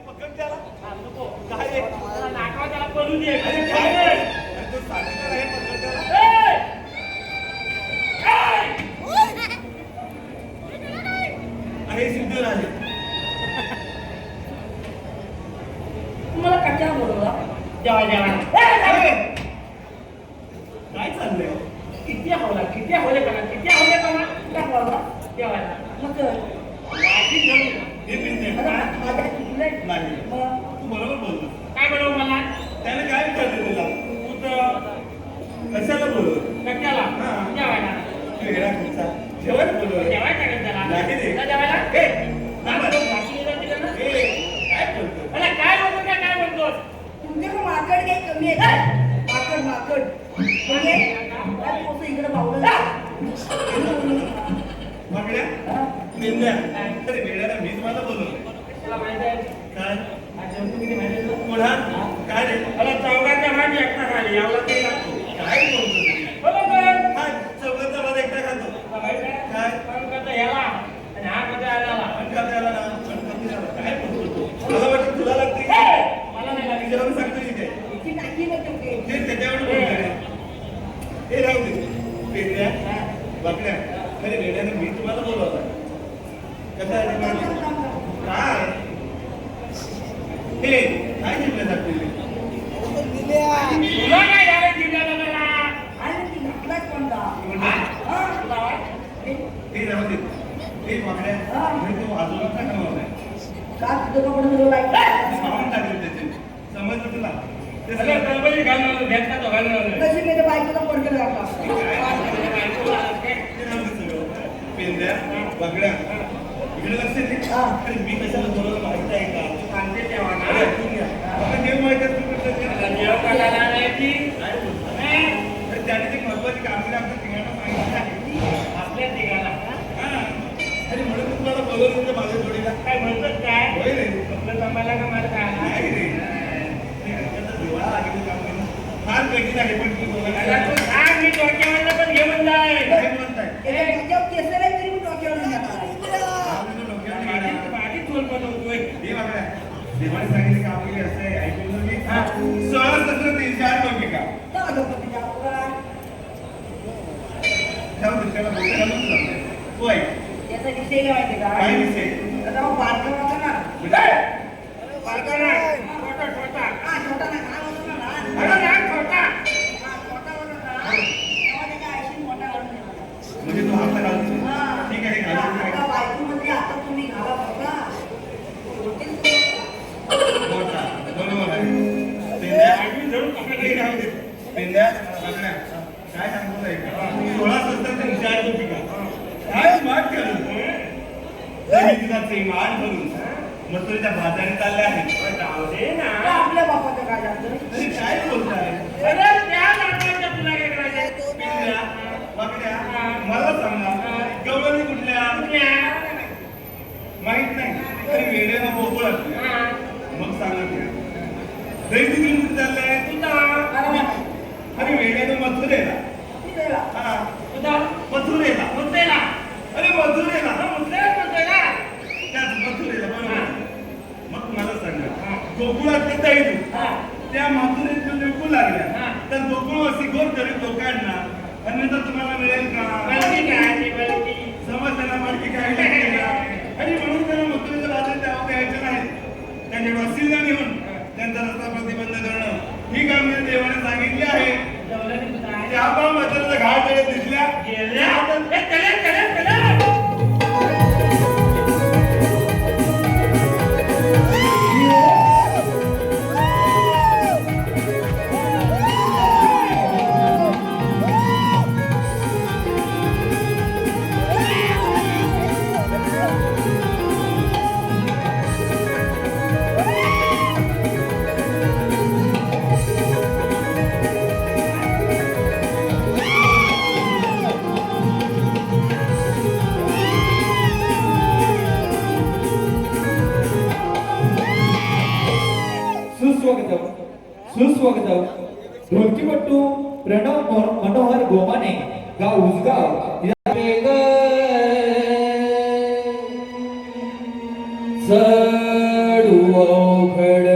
पकड त्याला. हा, नको. काय आहे? त्याला नाकावर त्याला पडू दे. अरे काय काय आहे? आहे? तो साथीदार आहे, पकड त्याला. ए! ए! आहे सिद्धराज. तुम्हाला कट्ट्या बोलवला जेवा जेवा. ए, अरे, जाऊ. काय चाललंय? किती हवला किती हवलेपणा त्या बोलला जेवायला. मग वाटी घेऊन. हे पिंजरे. माझ्या चुकलंय. नाही. मग तू बरोबर बोलतोस. काय बनवू मला त्याने काय विचारलं तुला? तू तर कशाला बोलवलं? कट्ट्याला हा. जेवायला वेगळा तुमचा. जेवायला बोलवलं. जेवायला काय त्याला नाही रे. का जेवायला हे, काय बनवू? वाटी घेऊन दिलं ना? हे, काय बोलतोय? अरे काय बोलतो काय बोलतो तुमच्याकडे माकड काही कमी आहे माकड माकड म्हणजे काय पोसं इकडे पावलं मागण्या? पिंजऱ्या. अरे वेड्याला मीच मला बोलवलं. तुला माहिती आहे काय? आज जेवतो किती माहिती आहे तुला? कोणा? काय रे? अरे चौघाच्या भाजी एकटा खाली एवढा काही लागतो काय बोलतो तुम्ही? बरोबर हा, चौघांचा भात एकटा खातो. तुला माहिती आहे काय? पण कसं याला आणि हा कसं आला पण का त्याला ना? पण का त्याला? काय बोलतो तो? मला वाटतं तुला लागते. मला नाही लागली तुझ्यावर सांगतो इथे. इथे टाकी नव्हती ते त्याच्यावर बोलतोय. हे राहू दे. पेंड्या, बाकड्या. अरे वेड्याने मी तुम्हाला बोलवला. कसं आहे ते माहिती? काय? हे, काय शिकलं जाते? तुला काय झालं जिल्ह्याला मला आणि ती घातलाच कोणता हा? तुला वाट? ते राहू दे. ते बाकड्या. मी तो आजोबाचा कमावलाय. का तुझं कपडे सगळं लागतं सामान टाकले त्याचे. समजलं तुला? ते अरे सगळं गणपती घालणार भेटला तो घालणार कशी माझ्या बायकोला पडकेला घातला ते राहू दे सगळं. पेंड्या, बाकड्या. इकडे लक्ष दे. हा. अरे मी कशाला बोलवलं माहिती आहे का? सांगते तेव्हा ना अरे तू घ्या. आता देव माहिती आहे तू कसं ते? आता जेव करायला नाही ती काय बोलतो? हे? अरे त्याने ते महत्वाची कामगिरी आपल्या तिघांना सांगितली आहे. आपल्या तिघाला हा. अरे म्हणून तुम्हाला बोलवलं होतं माझ्या जोडीला. काय म्हणतात काय होय रे. आपलं जमायला का मला काय नाही रे. ते हरकतच दिवाळा लागेल काम करणं. फार कठीण आहे पण तू मला बोलायला तू सांग मी डोक्यावरनं पण घेऊन जाय काय म्हणताय? त्याच्यावर केस नाही तरी मी डोक्यावर नाही घातला. आपल्याला डोक्यावर नाही आलं. माझी चोल बनवतोय हे बघा. देवाने सांगितले कामगिरी असं आहे. ऐकून मी 16,308 भूमिका. तर गणपतीच्या अवघा. जाऊ दे, त्याला बोलायला नको लागलं. तू ऐक. याचा विषय काय माहिती का काय विषय? आता मग बारका होता ना बारका नाही छोटा छोटा हा छोटा ना काय होता ना अरे नाही छोटा हा छोटा होता ना तेव्हा त्याच्या आईशी मोठा घालून दिला. म्हणजे तू हात घालतो. हा. ठीक आहे घालतो. आता बायको बिंद्या, मागण्या. काय सांगतो नाही का? 16 स्वस्तात त्यांची आड गोपिका. काय माठ करून दही माठ भरून मथुरेच्या बाजारी चालले आहेत. जाऊ दे ना. आपल्या बापाचं काय झालं? अरे काय बोलताय? अरे त्या नाटकाच्या तुला काय करायचं? बिंद्या, मागण्या, मला सांगा गवळणी कुठल्या माहित नाही तरी वेड्यानं बोकळत मग सांगा दही तिकडे कुठे चाललंय? अरे वेड्यानं मथुरेला. हा मथुरेला. अरे मथुरेला. त्याच मथुरेला बरोबर. मग मला सांगा गोकुळात ते दही त्या मथुरेत विकू लागल्या तर गोकुळवासी गोर गरीब लोकांना अन्यथा तुम्हाला मिळेल का? समजताना मालकी काय लागते का? आणि म्हणून त्यांना मथुरेच्या बाजारात द्यावं द्यायचं नाही. त्यांच्या वसिला नेऊन त्यांचा रस्ता प्रतिबंध करणं ही कामगिरी देवाने सांगितली आहे. त्या पण मथुरेचा घाट जडत दिसल्या सुस्वागतम ढोलकीपट्टू प्रणव मनोहर गोमाने गाव उसगाव चढवड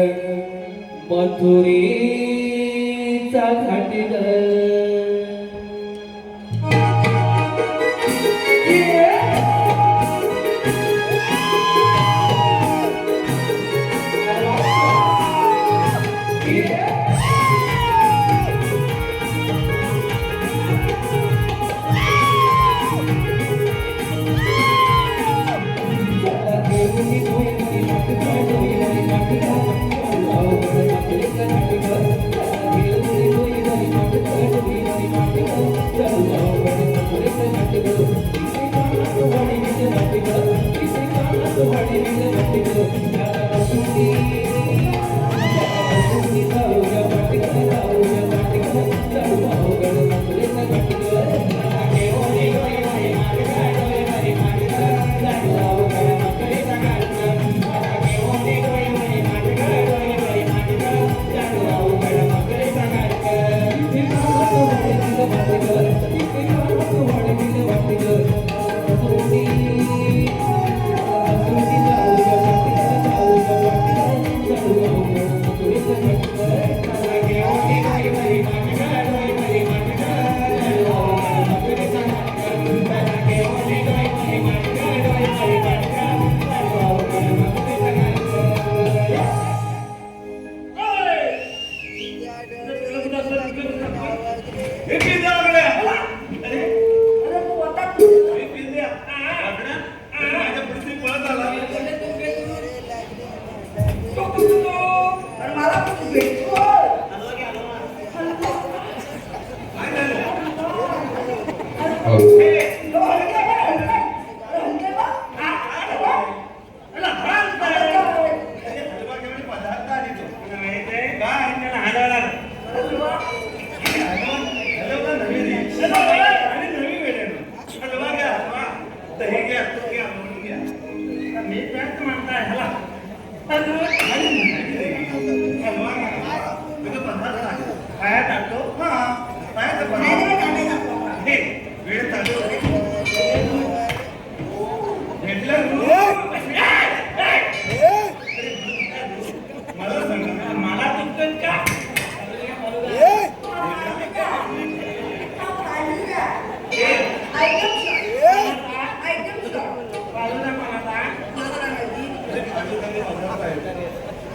मथुरीचा घाटील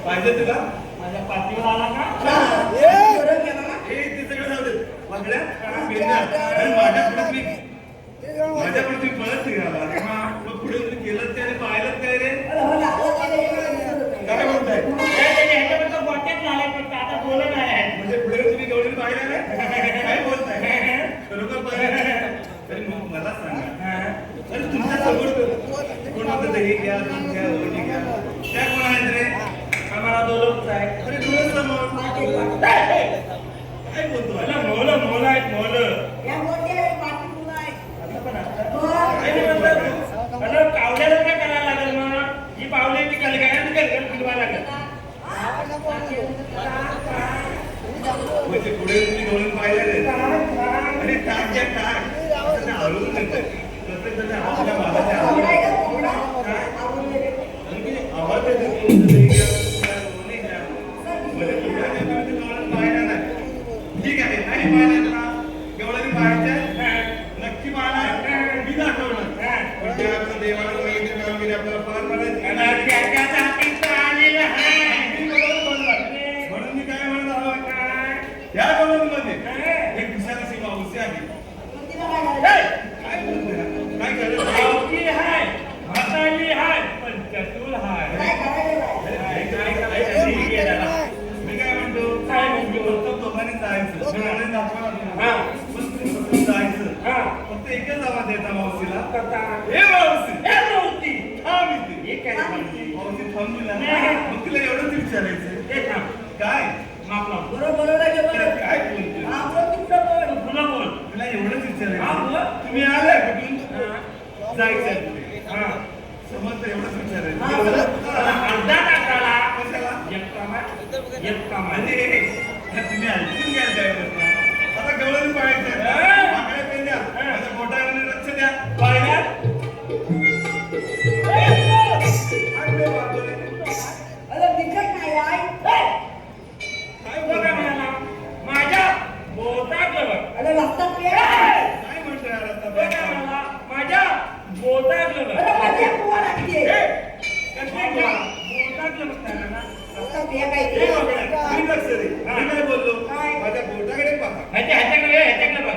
पाहिजे तुला माझ्या पाठीवर आला का? ते सगळं जाऊ दे. वागड्या, आणि माझ्या पुढे परत निघाला. मग पुढे तुम्ही केलं ते आणि पाहिलं काय रे? काय म्हणताय? ह्याच्याबद्दल वाटत नाही पण आता बोलत आहे. म्हणजे पुढे तुम्ही गवळीने पाहिलं नाही? दही घ्या, दूध घ्या, लोणी घ्या. त्या कोण आहेत रे? आम्हाला दोलच आहे. अरे तुला समोर. काय बोलतो आहे? मोल आहेत मोल. काय म्हणतात तू? अरे कावल्याला काय करायला लागेल मग? ही पावले ती कलगायला फिरवा लागेल. म्हणजे पुढे तुम्ही गवळण पाहिलेले आणि टाक हलवून देते प्रत्येक आपल्या मालाच्या आवाज पाहिला नाही. ठीक आहे नाही पाहिला ना गवळणी पाहायच्या नक्की पाहणार मी दाखवणार पण त्या देवाला कामगिरी आपल्याला फार आणि त्याच्या हातीत आलेलं आहे. म्हणून मी काय म्हणत आहोत या गवळणीमध्ये एक विशालशी मावशी आहे. काय बोलतोय? काय करायचं? गावठी हाय, म्हातारी हाय, पण चतुर हाय. मी काय म्हणतो काय म्हणतो? फक्त दोघांनी जायचं दोघांनी दाखवा हा. पण जायचं हा. फक्त एकच आवाज द्यायचा मावशीला कथा. हे मावशी हे नव्हती. थांब इथे. हे काय म्हणते? मावशी थांबली ना नाही. मग तिला एवढंच विचारायचं हे थांब. काय माप लाव. काय बोलते तुला बोल. तुला एवढंच हा, विचारायचं बोल. तुम्ही आलाय कुठून हा. जायचं आहे कुठे हा. समजतं एवढंच मला विचारायचं अर्धा तासाला कशाला एक कामा एक कामा. म्हणजे तुम्ही ऐकून घ्या त्यावेळेस आता गवळणी पाहायचं हा. माकडे पेंड्या माझ्या बोटाने लक्ष द्या पाहिलं? काय बघा बोलतो? म्हणाला, माझ्या बोटाजवळ. काय म्हणतोय यार आता बघा बाई? म्हणाला, माझ्या बोटाजवळ. कसले बोल? बोटाजवळ बसताना ना. हे बघा, मी लक्ष दे. मी काय बोललो माझ्या बोटाकडे पहा ह्याच्याकडे बघ.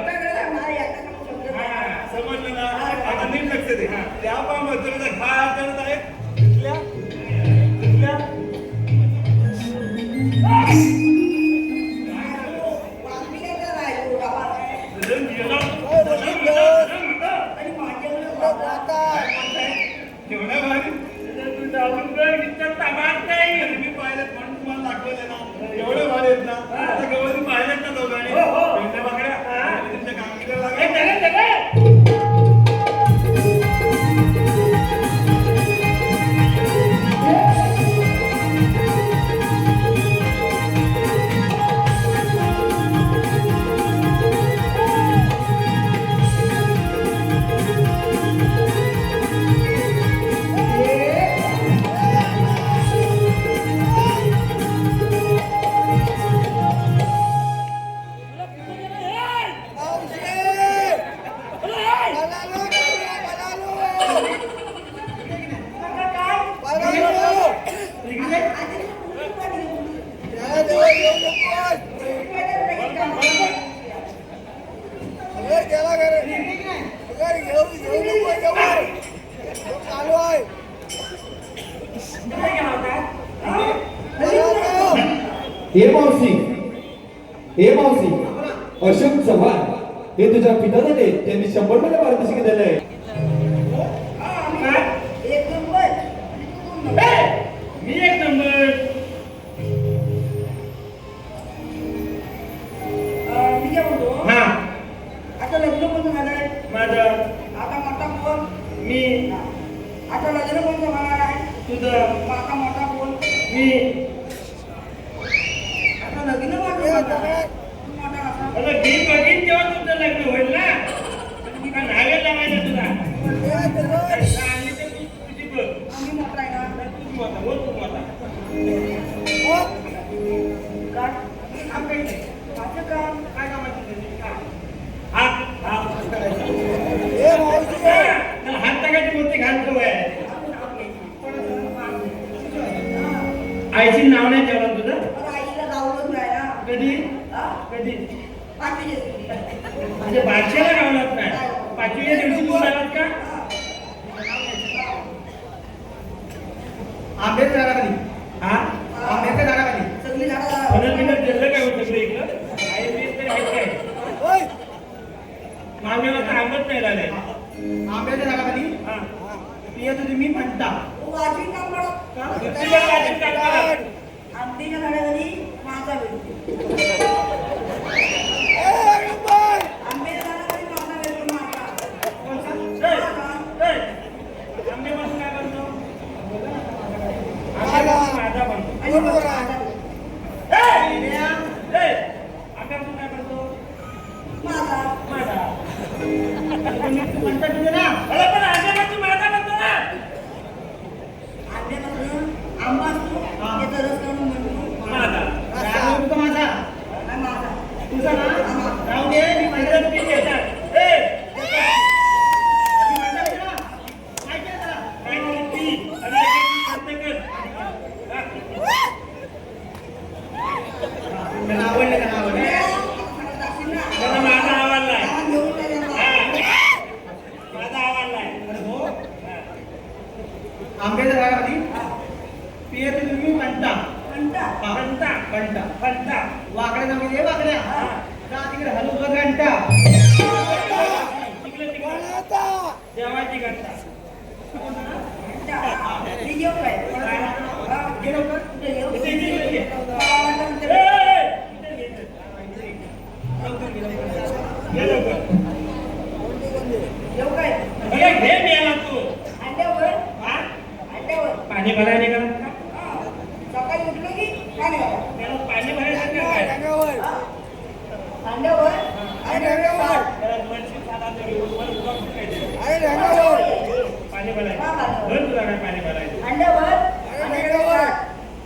हा, समजलं ना आता नीट लक्ष दे त्या पण मधुराचा घा करत आहे दिसल्या? दिसल्या? धरण गेलं. एवढ्या भारी तू जाऊन बघ, इथं तमाट नाही. मी पाहिलं म्हणून तुम्हाला दाखवले ना एवढे भारी आहेत ना आता गवळणी पाहिलेत ना दोघांनी हो, हो. पेंड्या बाकड्या तुमच्या कामगिरीला हे लागेल जगा. हे मावशी अशोक चव्हाण हे तुझ्या पिता झाले त्यांनी 100 पारितोषिक दिलंय. मी एक नंबर. हा. माझं. मी. तुझं. मी. आता मी बघीन तेव्हा तुझं लग्न होईल ना. का नावेल लावायचं तुला. आणि ते तुझी बघ. तुझी मोठा बोल तू मोठा. काय कामाचं तुझं? हात टाकायची मोठी घालतो आहे. आईची नाव नाही जेवण तुझं. कधी कधी म्हणजे बादशाला गावलात नाही. 5वीच्या दिवशी तू झालात का? आंब्याच्या झाडाखाली हा आंब्याच्या झाडाखाली म्हणून तिला जल्लं काय होतं सगळं इकडं. आई बी तर आहेत काय. माम्याला तर आंबत नाही झालंय. आंब्याच्या झाडाखाली हा पिया तुझी मी म्हणता वाजवी काम पडत तुला वाजवी काम पडत. आंब्याच्या झाडाखाली माझा भेटतो आंब्याच्या झाडाखाली माझा भेटतो माझा आंब्यापासून काय बनतो? आंब्यापासून माझा बनतो. आणि माझा आंब्यापासून काय बनतो? माझा माझा. म्हणता तुझं ना? अरे पण आंब्यापासून माझा बनतो ना? आंब्यापासून आंबा असतो त्याचा रस काढून बनतो माझा. राग माझा आणि माझा तुझा ना राहू दे मी माझं पीक येतात. माझा आहे ना काय केलं काय झालं पीक? आणि एकाची खर्च कर. मला आवडलं का आवडलं मला माझा आवडलाय. घेऊन गेला माझा आवडलाय. हो आंब्याच्या झाडाखाली पिये तुम्ही पंटा म्हणता फंटा. पंटा फंटा. वाकड्या जमीन आहे वाकड्या जा तिकडे हलू घंटा तिकडे जेवायची घंटा. मी घेऊ काय घे लवकर कुठे घेऊ इथे इथे इथे. मला वाटलं ए, ते इथे घे. लवकर घे लवकर घे लवकर. घेऊ काय अरे घे मेला तू. अंड्यावर हा? अंड्यावर पाणी भरायला निघाला का? सकाळी उठलो की काय नाही त्याला पाणी भरायचं का काय? अंड्यावर अंड्यावर त्याला 200 सालाचं घेऊन वर उभा करून काय ते? पाणी भरायचं. हा, भरायचं. भर तुला काय पाणी भरायचं. अंड्यावर अंड्यावर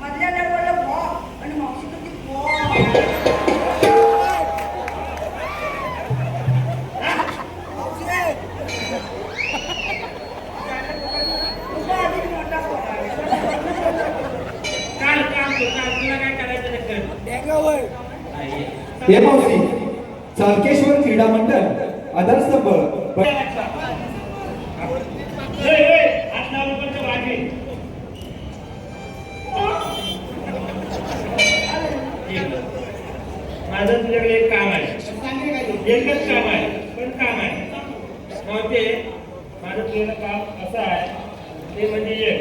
मधल्या अंड्यावरला फॉ आणि मावशी किती फॉ काल काम कर, काल तुला काय करायचं ते कर. हे मावशी चालकेश्वर क्रीडा मंडळ आधारस्तंभ ए, ए, हात लावून पण ते वागे. माझं तुझ्याकडे एक काम आहे. एकच काम आहे, पण काम आहे. मग ते माझं तुझं काम असं आहे, ते म्हणजे ये.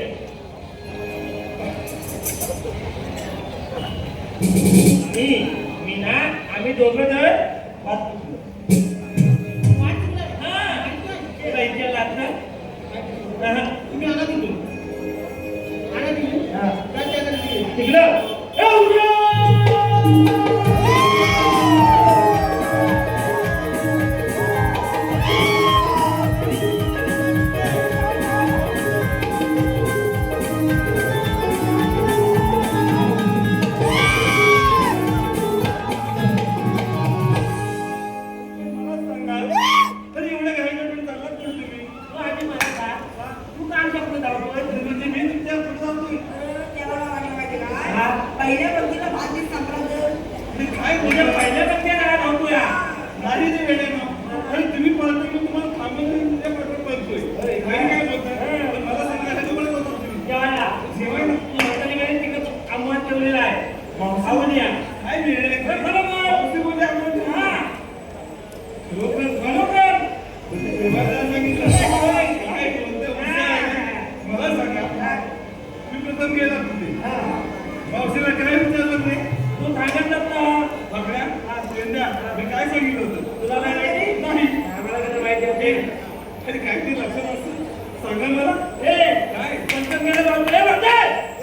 मी ना आम्ही दोघं जण हात तुम्ही आणा तिथून आणा तिथून काय त्याला तिथे तिकडं पहिल्या पंक्तीला भाजी संक्रांत काय तुझ्या पहिल्या टप्प्यात आला नव्हतो या. नाही ते वेळे ना आणि तुम्ही पळतो मी तुम्हाला थांबवून तुमच्या पटकन पळतोय काय बोलताय पण मला सांगायला तुम्हाला बोलतो तुम्ही जेवायला. जेवायला म्हातारीकडे तिकडं आंबवण ठेवलेला आहे. खाऊन या. काय मिळेल बरोबर. पावसी बोलले आपण हा. बरोबर बरोबर. देवाला सांगितलं काय बोलतोय हुशार आहे. मला सांगा मी प्रथम गेला तिथे पावसीला काय विचारलं नाही तू सांगितलं ना. बकऱ्या पेंड्या मी काय सांगितलं होतं तुला काय माहिती? नाही आम्हाला कसं माहिती होते? अरे काय ते लक्षात असतं सांगा मला ए, काय पंचमगेला जाऊन रे म्हणते.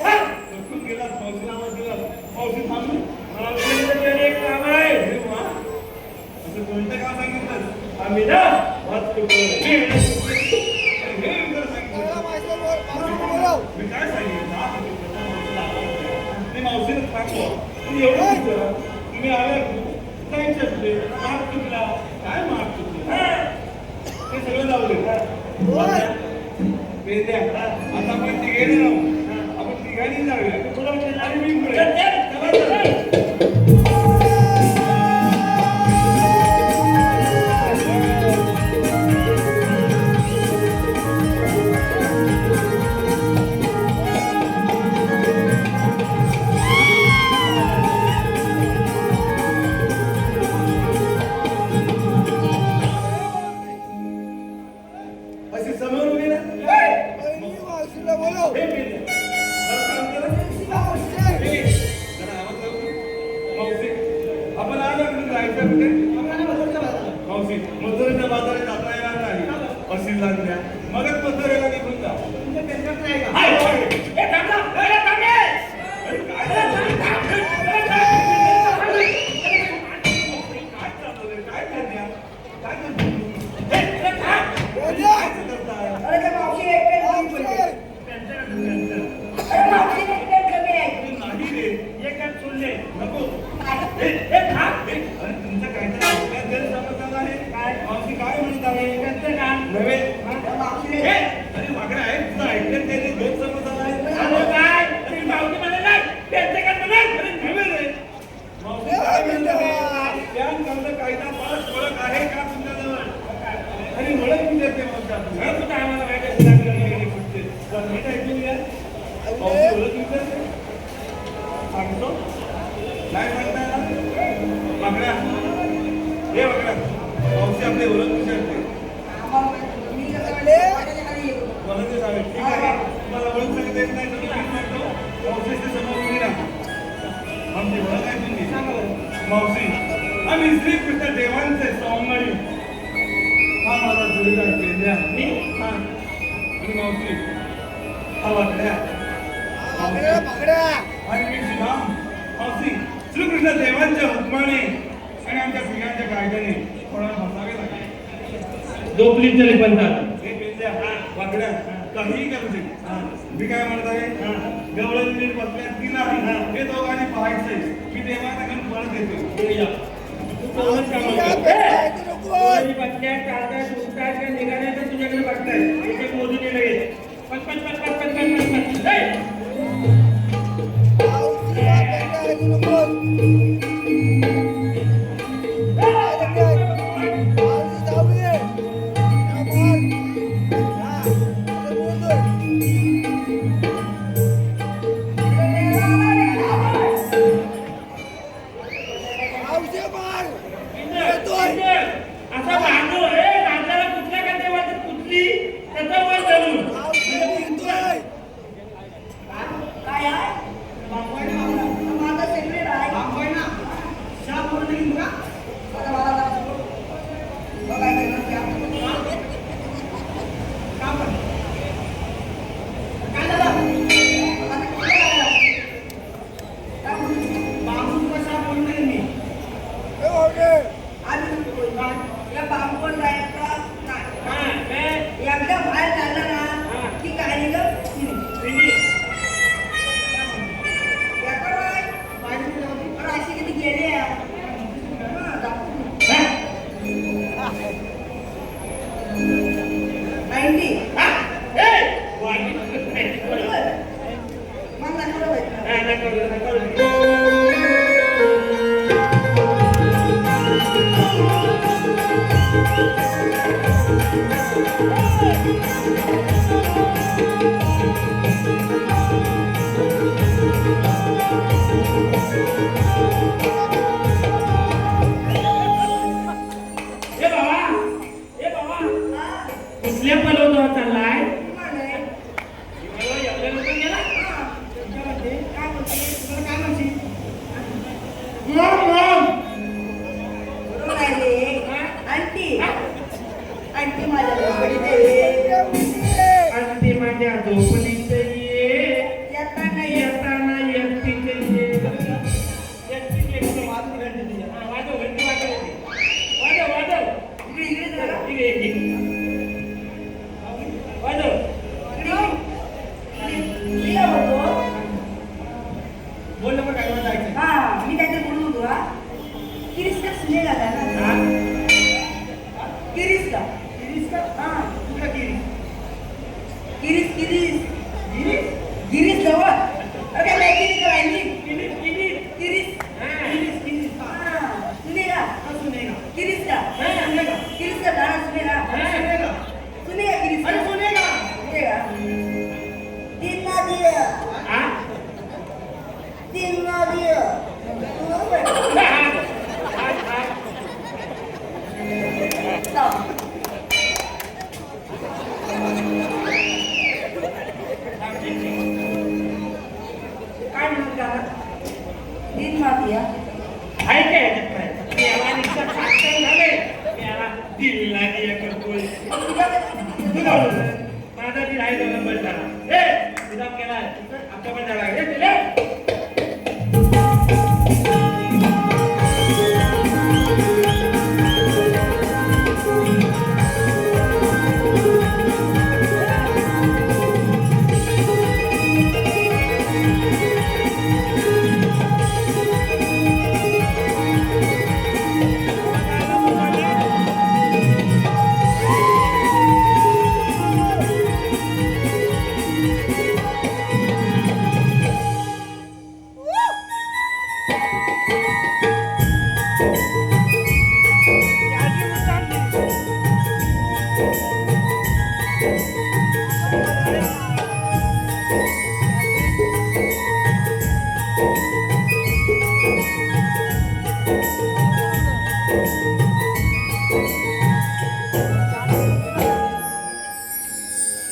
हा. बसून गेला पावसीला आवाज दिला पावसी थांबली मला विचारलं तरी एक काम आहे. अरे वा असं कोणतं काम सांगितलं आम्ही ना वाचतो बोललो. हे विचार सांगितलं मी काय सांगितलं ते मावशीला सांगतो तुम्ही एवढं विचारा तुम्ही आल्या काय चटले मार चुकला काय मार चुकला ते सगळं लावले आता आपण तिघांनी राहू आपण तिघांनी जाऊया तुला विचारलं. आणि मी पुढे. चल, चल. चला, चला. अशी समोर उभी ना हे पिल्ले. जरा काम करा. ए, जरा आवाज लावू. मावशी, आपण आलो कुठे जायचं कुठे? मावशी, मथुरेच्या बाजारात जाता येणार नाही. अशी लागल्या. मगच मथुरेला निघून जा. हाय, हाय. ए, थांब, थांब. ए, थांब, ए. अरे काय झालं? काय चाललंय? काय करण्या? काय करतो? ए, ए, थांब. काय करताय? अरे त्या मावशी एक कमी आहे. अरे मावशी एक कमी आहे. नाही रे. एकाच सोडले. नको. ए, ए, थांब. ए, अरे तुमचं काहीतरी आपल्या गैरसमज आहे. काय? मावशी काय म्हणत आहे? त्यांचं काम. नव्हे. त्या मावशीने ए, अरे वाकडा आहे. तुझं ऐकलं त्याने गैरसमज आहे. अरे काय? अरे मावशी म्हणाले नाही. त्यांचं काम म्हणाल. अरे नव्हे रे. मावशी काय म्हणत आहे? त्या कायदा कायदा पास ओळख आहे का तुमच्याजवळ? आणि ओळख कुठे येते मावशी आपली? हा, कुठं आम्हाला माहिती आहे, तुला आपल्याला गेली कुठे? जरा नीट ऐकून घ्या. मावशी ओळख विचारते. सांगतो. नाही म्हणताय ना? वाकडा. हे वाकडा. मावशी आपली ओळख विचारते. मी कसं म्हणले माझ्या खाली येतो. मला ते सांगेल. ठीक आहे. तुम्हाला ओळख सांगता येत नाही तर मी म्हणतो. मावशीच्या समोर उभी राहा. आमची ओळख ऐकून घे. मावशी, आम्ही श्रीकृष्ण देवांचे स्वामी. हा माझा जोडीदार पेंद्या. मी हा. आणि मावशी, हा वाकड्या. आणि मी श्रीराम. मावशी, श्रीकृष्ण देवांच्या हुकमाने आणि आमच्या सिंहांच्या कायद्याने कोणाला बसावे लागेल. झोपलीत तरी पण चालतं. हे पेंद्या, वाकड्या, काहीही करू दे. मी काय म्हणत आहे? गवळण नीट बसल्यात की नाही हे दोघांनी पाहायचंय. मी देवाचा घेऊन परत येतो. कोणी बसल्या, चालतात, उठतात, का निघाल्या तर तुझ्याकडे बघताय. इथे मोदीने लगेच. पट, पट, पट, पट, पट, पट, पट, पट. ए! असा भांडू हे दादाला कुठल्या का तेव्हा तर कुठली त्याचा वर धरून काय आहे? माझा सेक्रेट आहे. आता मला दाखव. बघ काय केलं ते आपण. काय झालं? आता कुठे आला? काय म्हणतो? बांबू कसा बोलतोय मी? या बांबूवर जायचा नाही. एकदा बाहेर झालं ना की काय नाही गं? अरे अशी किती गेले कुठल्या पलवतो चाललाय अगदी माझ्या झोपडीत ये येताना एकटीच ये वाजव घंटी वाजव वाजव बोल ना काय जायचं मी त्याच्यात बोलू होतो हा किरीस का सुने का ना किरीस का कुठला गिरी किरीस किरीस गिरीस गिरीस जवळ अरे काय नाही किरीस राहिली गिरीस गिरीस किरीस गिरीस गिरीस सुनेगा सुनेगा किरीस का सुनेगा किरीस का गाना सुनेगा सुनेगा सुनेगा किरीस अरे सुनेगा सुनेगा दिन ना दिया या आहे काय याच्यात काय? याला नुसतं साक्षर झालंय. याला दिल नाही या करतोय. तू जाऊ दे. माझा दिल आहे दोन नंबर झाला. ए, तुझा केलाय. आता पण झाला. ए, दिले.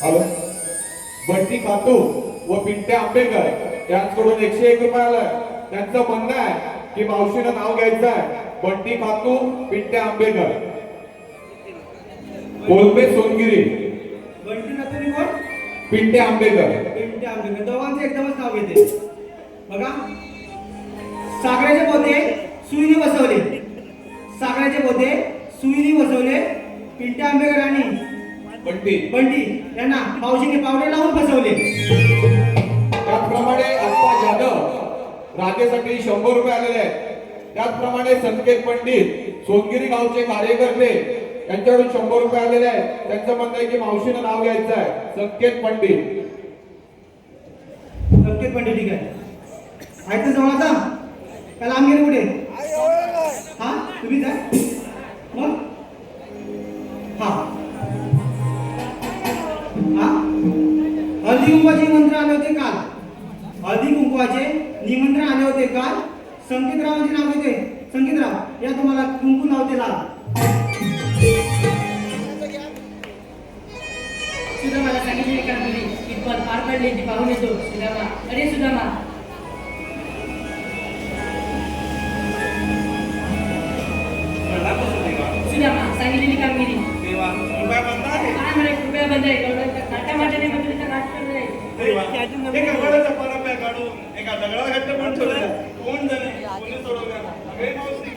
हॅलो, बंटी खातू व पिंट्या आंबेकर यांच्याकडून 101 रुपये आलाय. त्यांचं म्हणणं आहे की मावशीनं नाव घ्यायचं आहे. बंटी खातू, पिंट्या आंबेकर, कोलबे सोनगिरी, बंटी नातूनी कोण? पिंट्या आंबेकर. पिंटे आंबेकर. दोघांचे एकदमच नाव घेते बघा. सागराचे पोते सुईने बसवले. सागराचे पोते सुईने बसवले. पिंटे आंबेकर आणि बंटी यांना मावशीने पावडे लावून बसवले. त्याचप्रमाणे अप्पा जाधव राजेसाठी 100 रुपये आलेले आहेत. त्याचप्रमाणे संकेत पंडित सोनगिरी गावचे कार्यकर्ते यांच्याकडून 100 रुपये आलेले आहेत. त्यांचं म्हणणं आहे की मावशीनं नाव घ्यायचं आहे. संकेत पंडित. संकेत पंडित ठीक आहे. आहेत ना जवळ आता? त्याला आमगेर कुठे? हा तुम्ही जा मग. हा हा हळदी कुंकवाचे निमंत्रण आले होते काल. हळदी कुंकवाचे निमंत्रण आले होते काल. संकेतरावांचे नाव होते. संकेतराव या तुम्हाला कुंकू लावते लाल. सुदामाला सांगितले का मुली इतपत पार पडले ती पाहून येतो. सुदामा, अरे सुदामा, सुदामा सांगितलेली कामगिरी कृपया बंद आहे. काय म्हणे कृपया बंद आहे. नाट्या माझ्या नाही मंत्रीचा नाटक नाही. एका वडाचा पाला काढून एका दगडाला घट्ट पण ठेवलं. कोण जाणे कोणी सोडवलं. सगळे मावशी.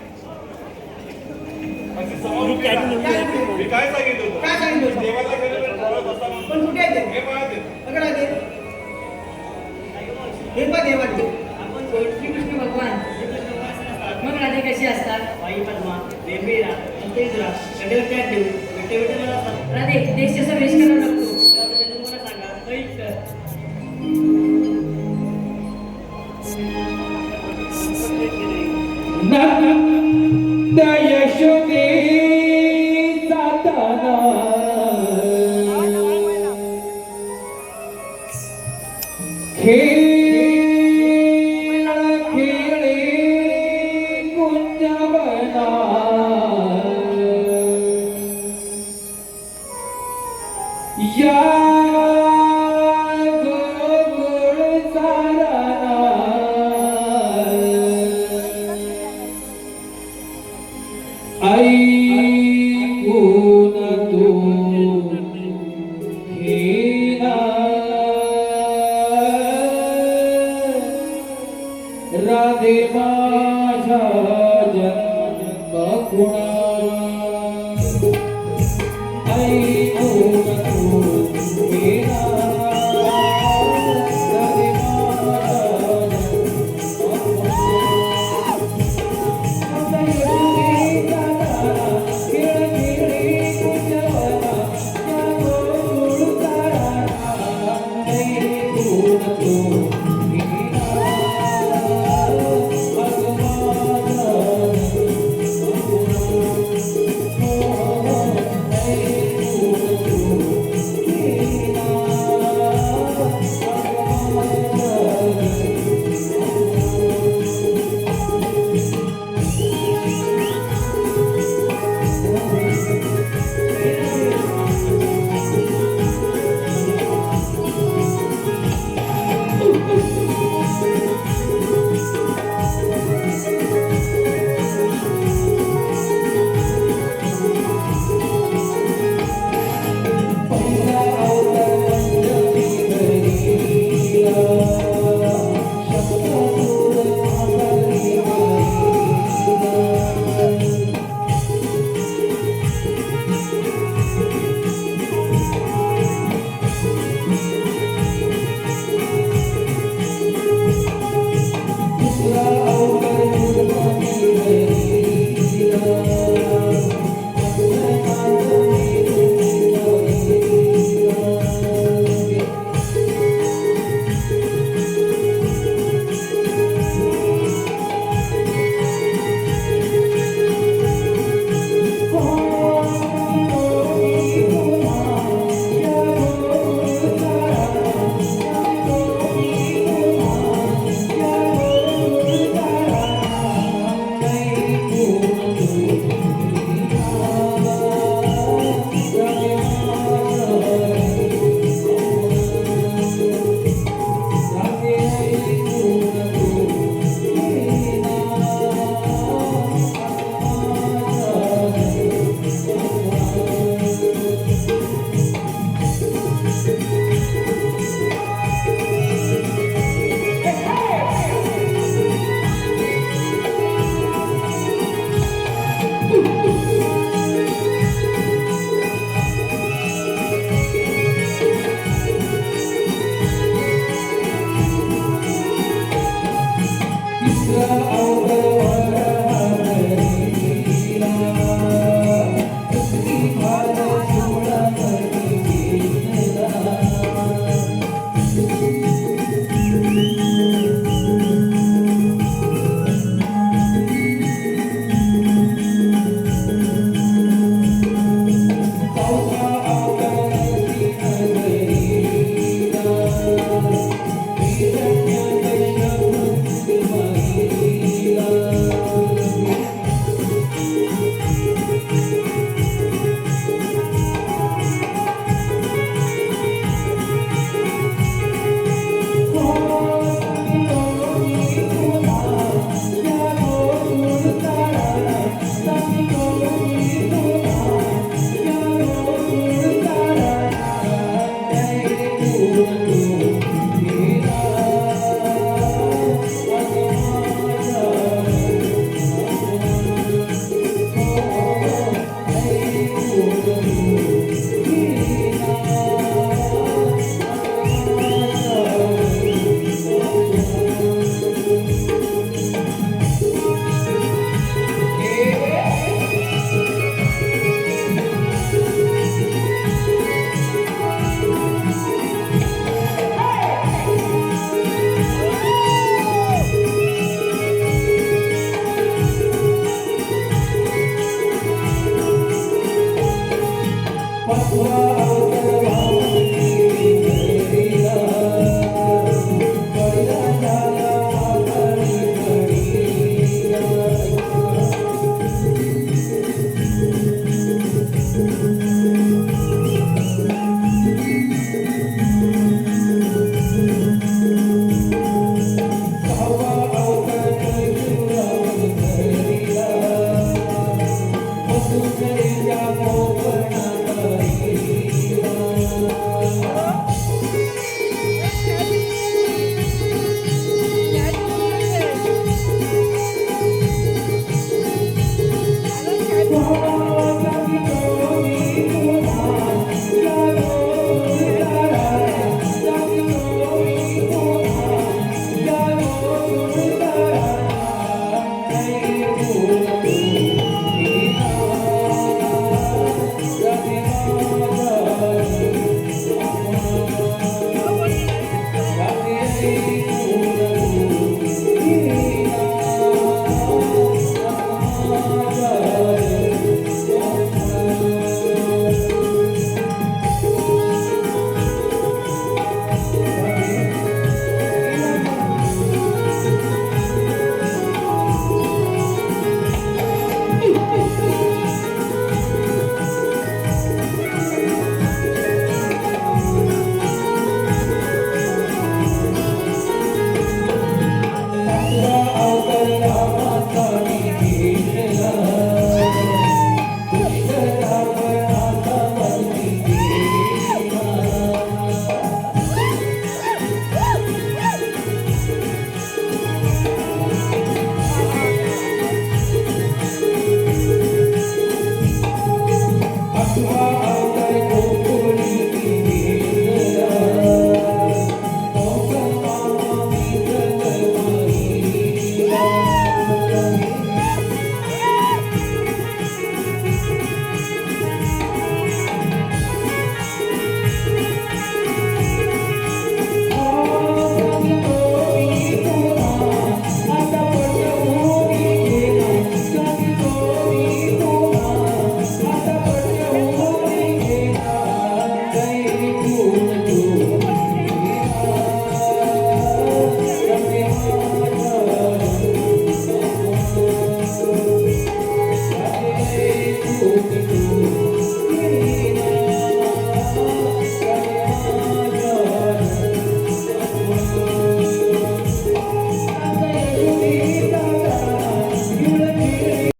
अशी समोर मी काय सांगितलं होतं? काय सांगितलं होतं? देवाला गेलं तर बसा म्हणून. पण कुठे आहे ते? हे पहा ते. अगं राहते हे पण देवाचे. श्रीकृष्ण भगवान मग राधे कशी असतात? बाई पद्मा, बेबीरा, अंतेजुरा, गडेवर त्या ठेवू, विटे मला असतात. राधे देश कसा वेश करावा लागतो त्याबद्दल तुम्हाला सांगा. कैक कर. नंद यशोदे जाताना खेळ खेळे कुंजवना या गोकुळ चारणा ऐकून तू घेना राधे माझ्या जन्मगुणा ऐकून तू घेना राधे माझ्या जन्मगुणा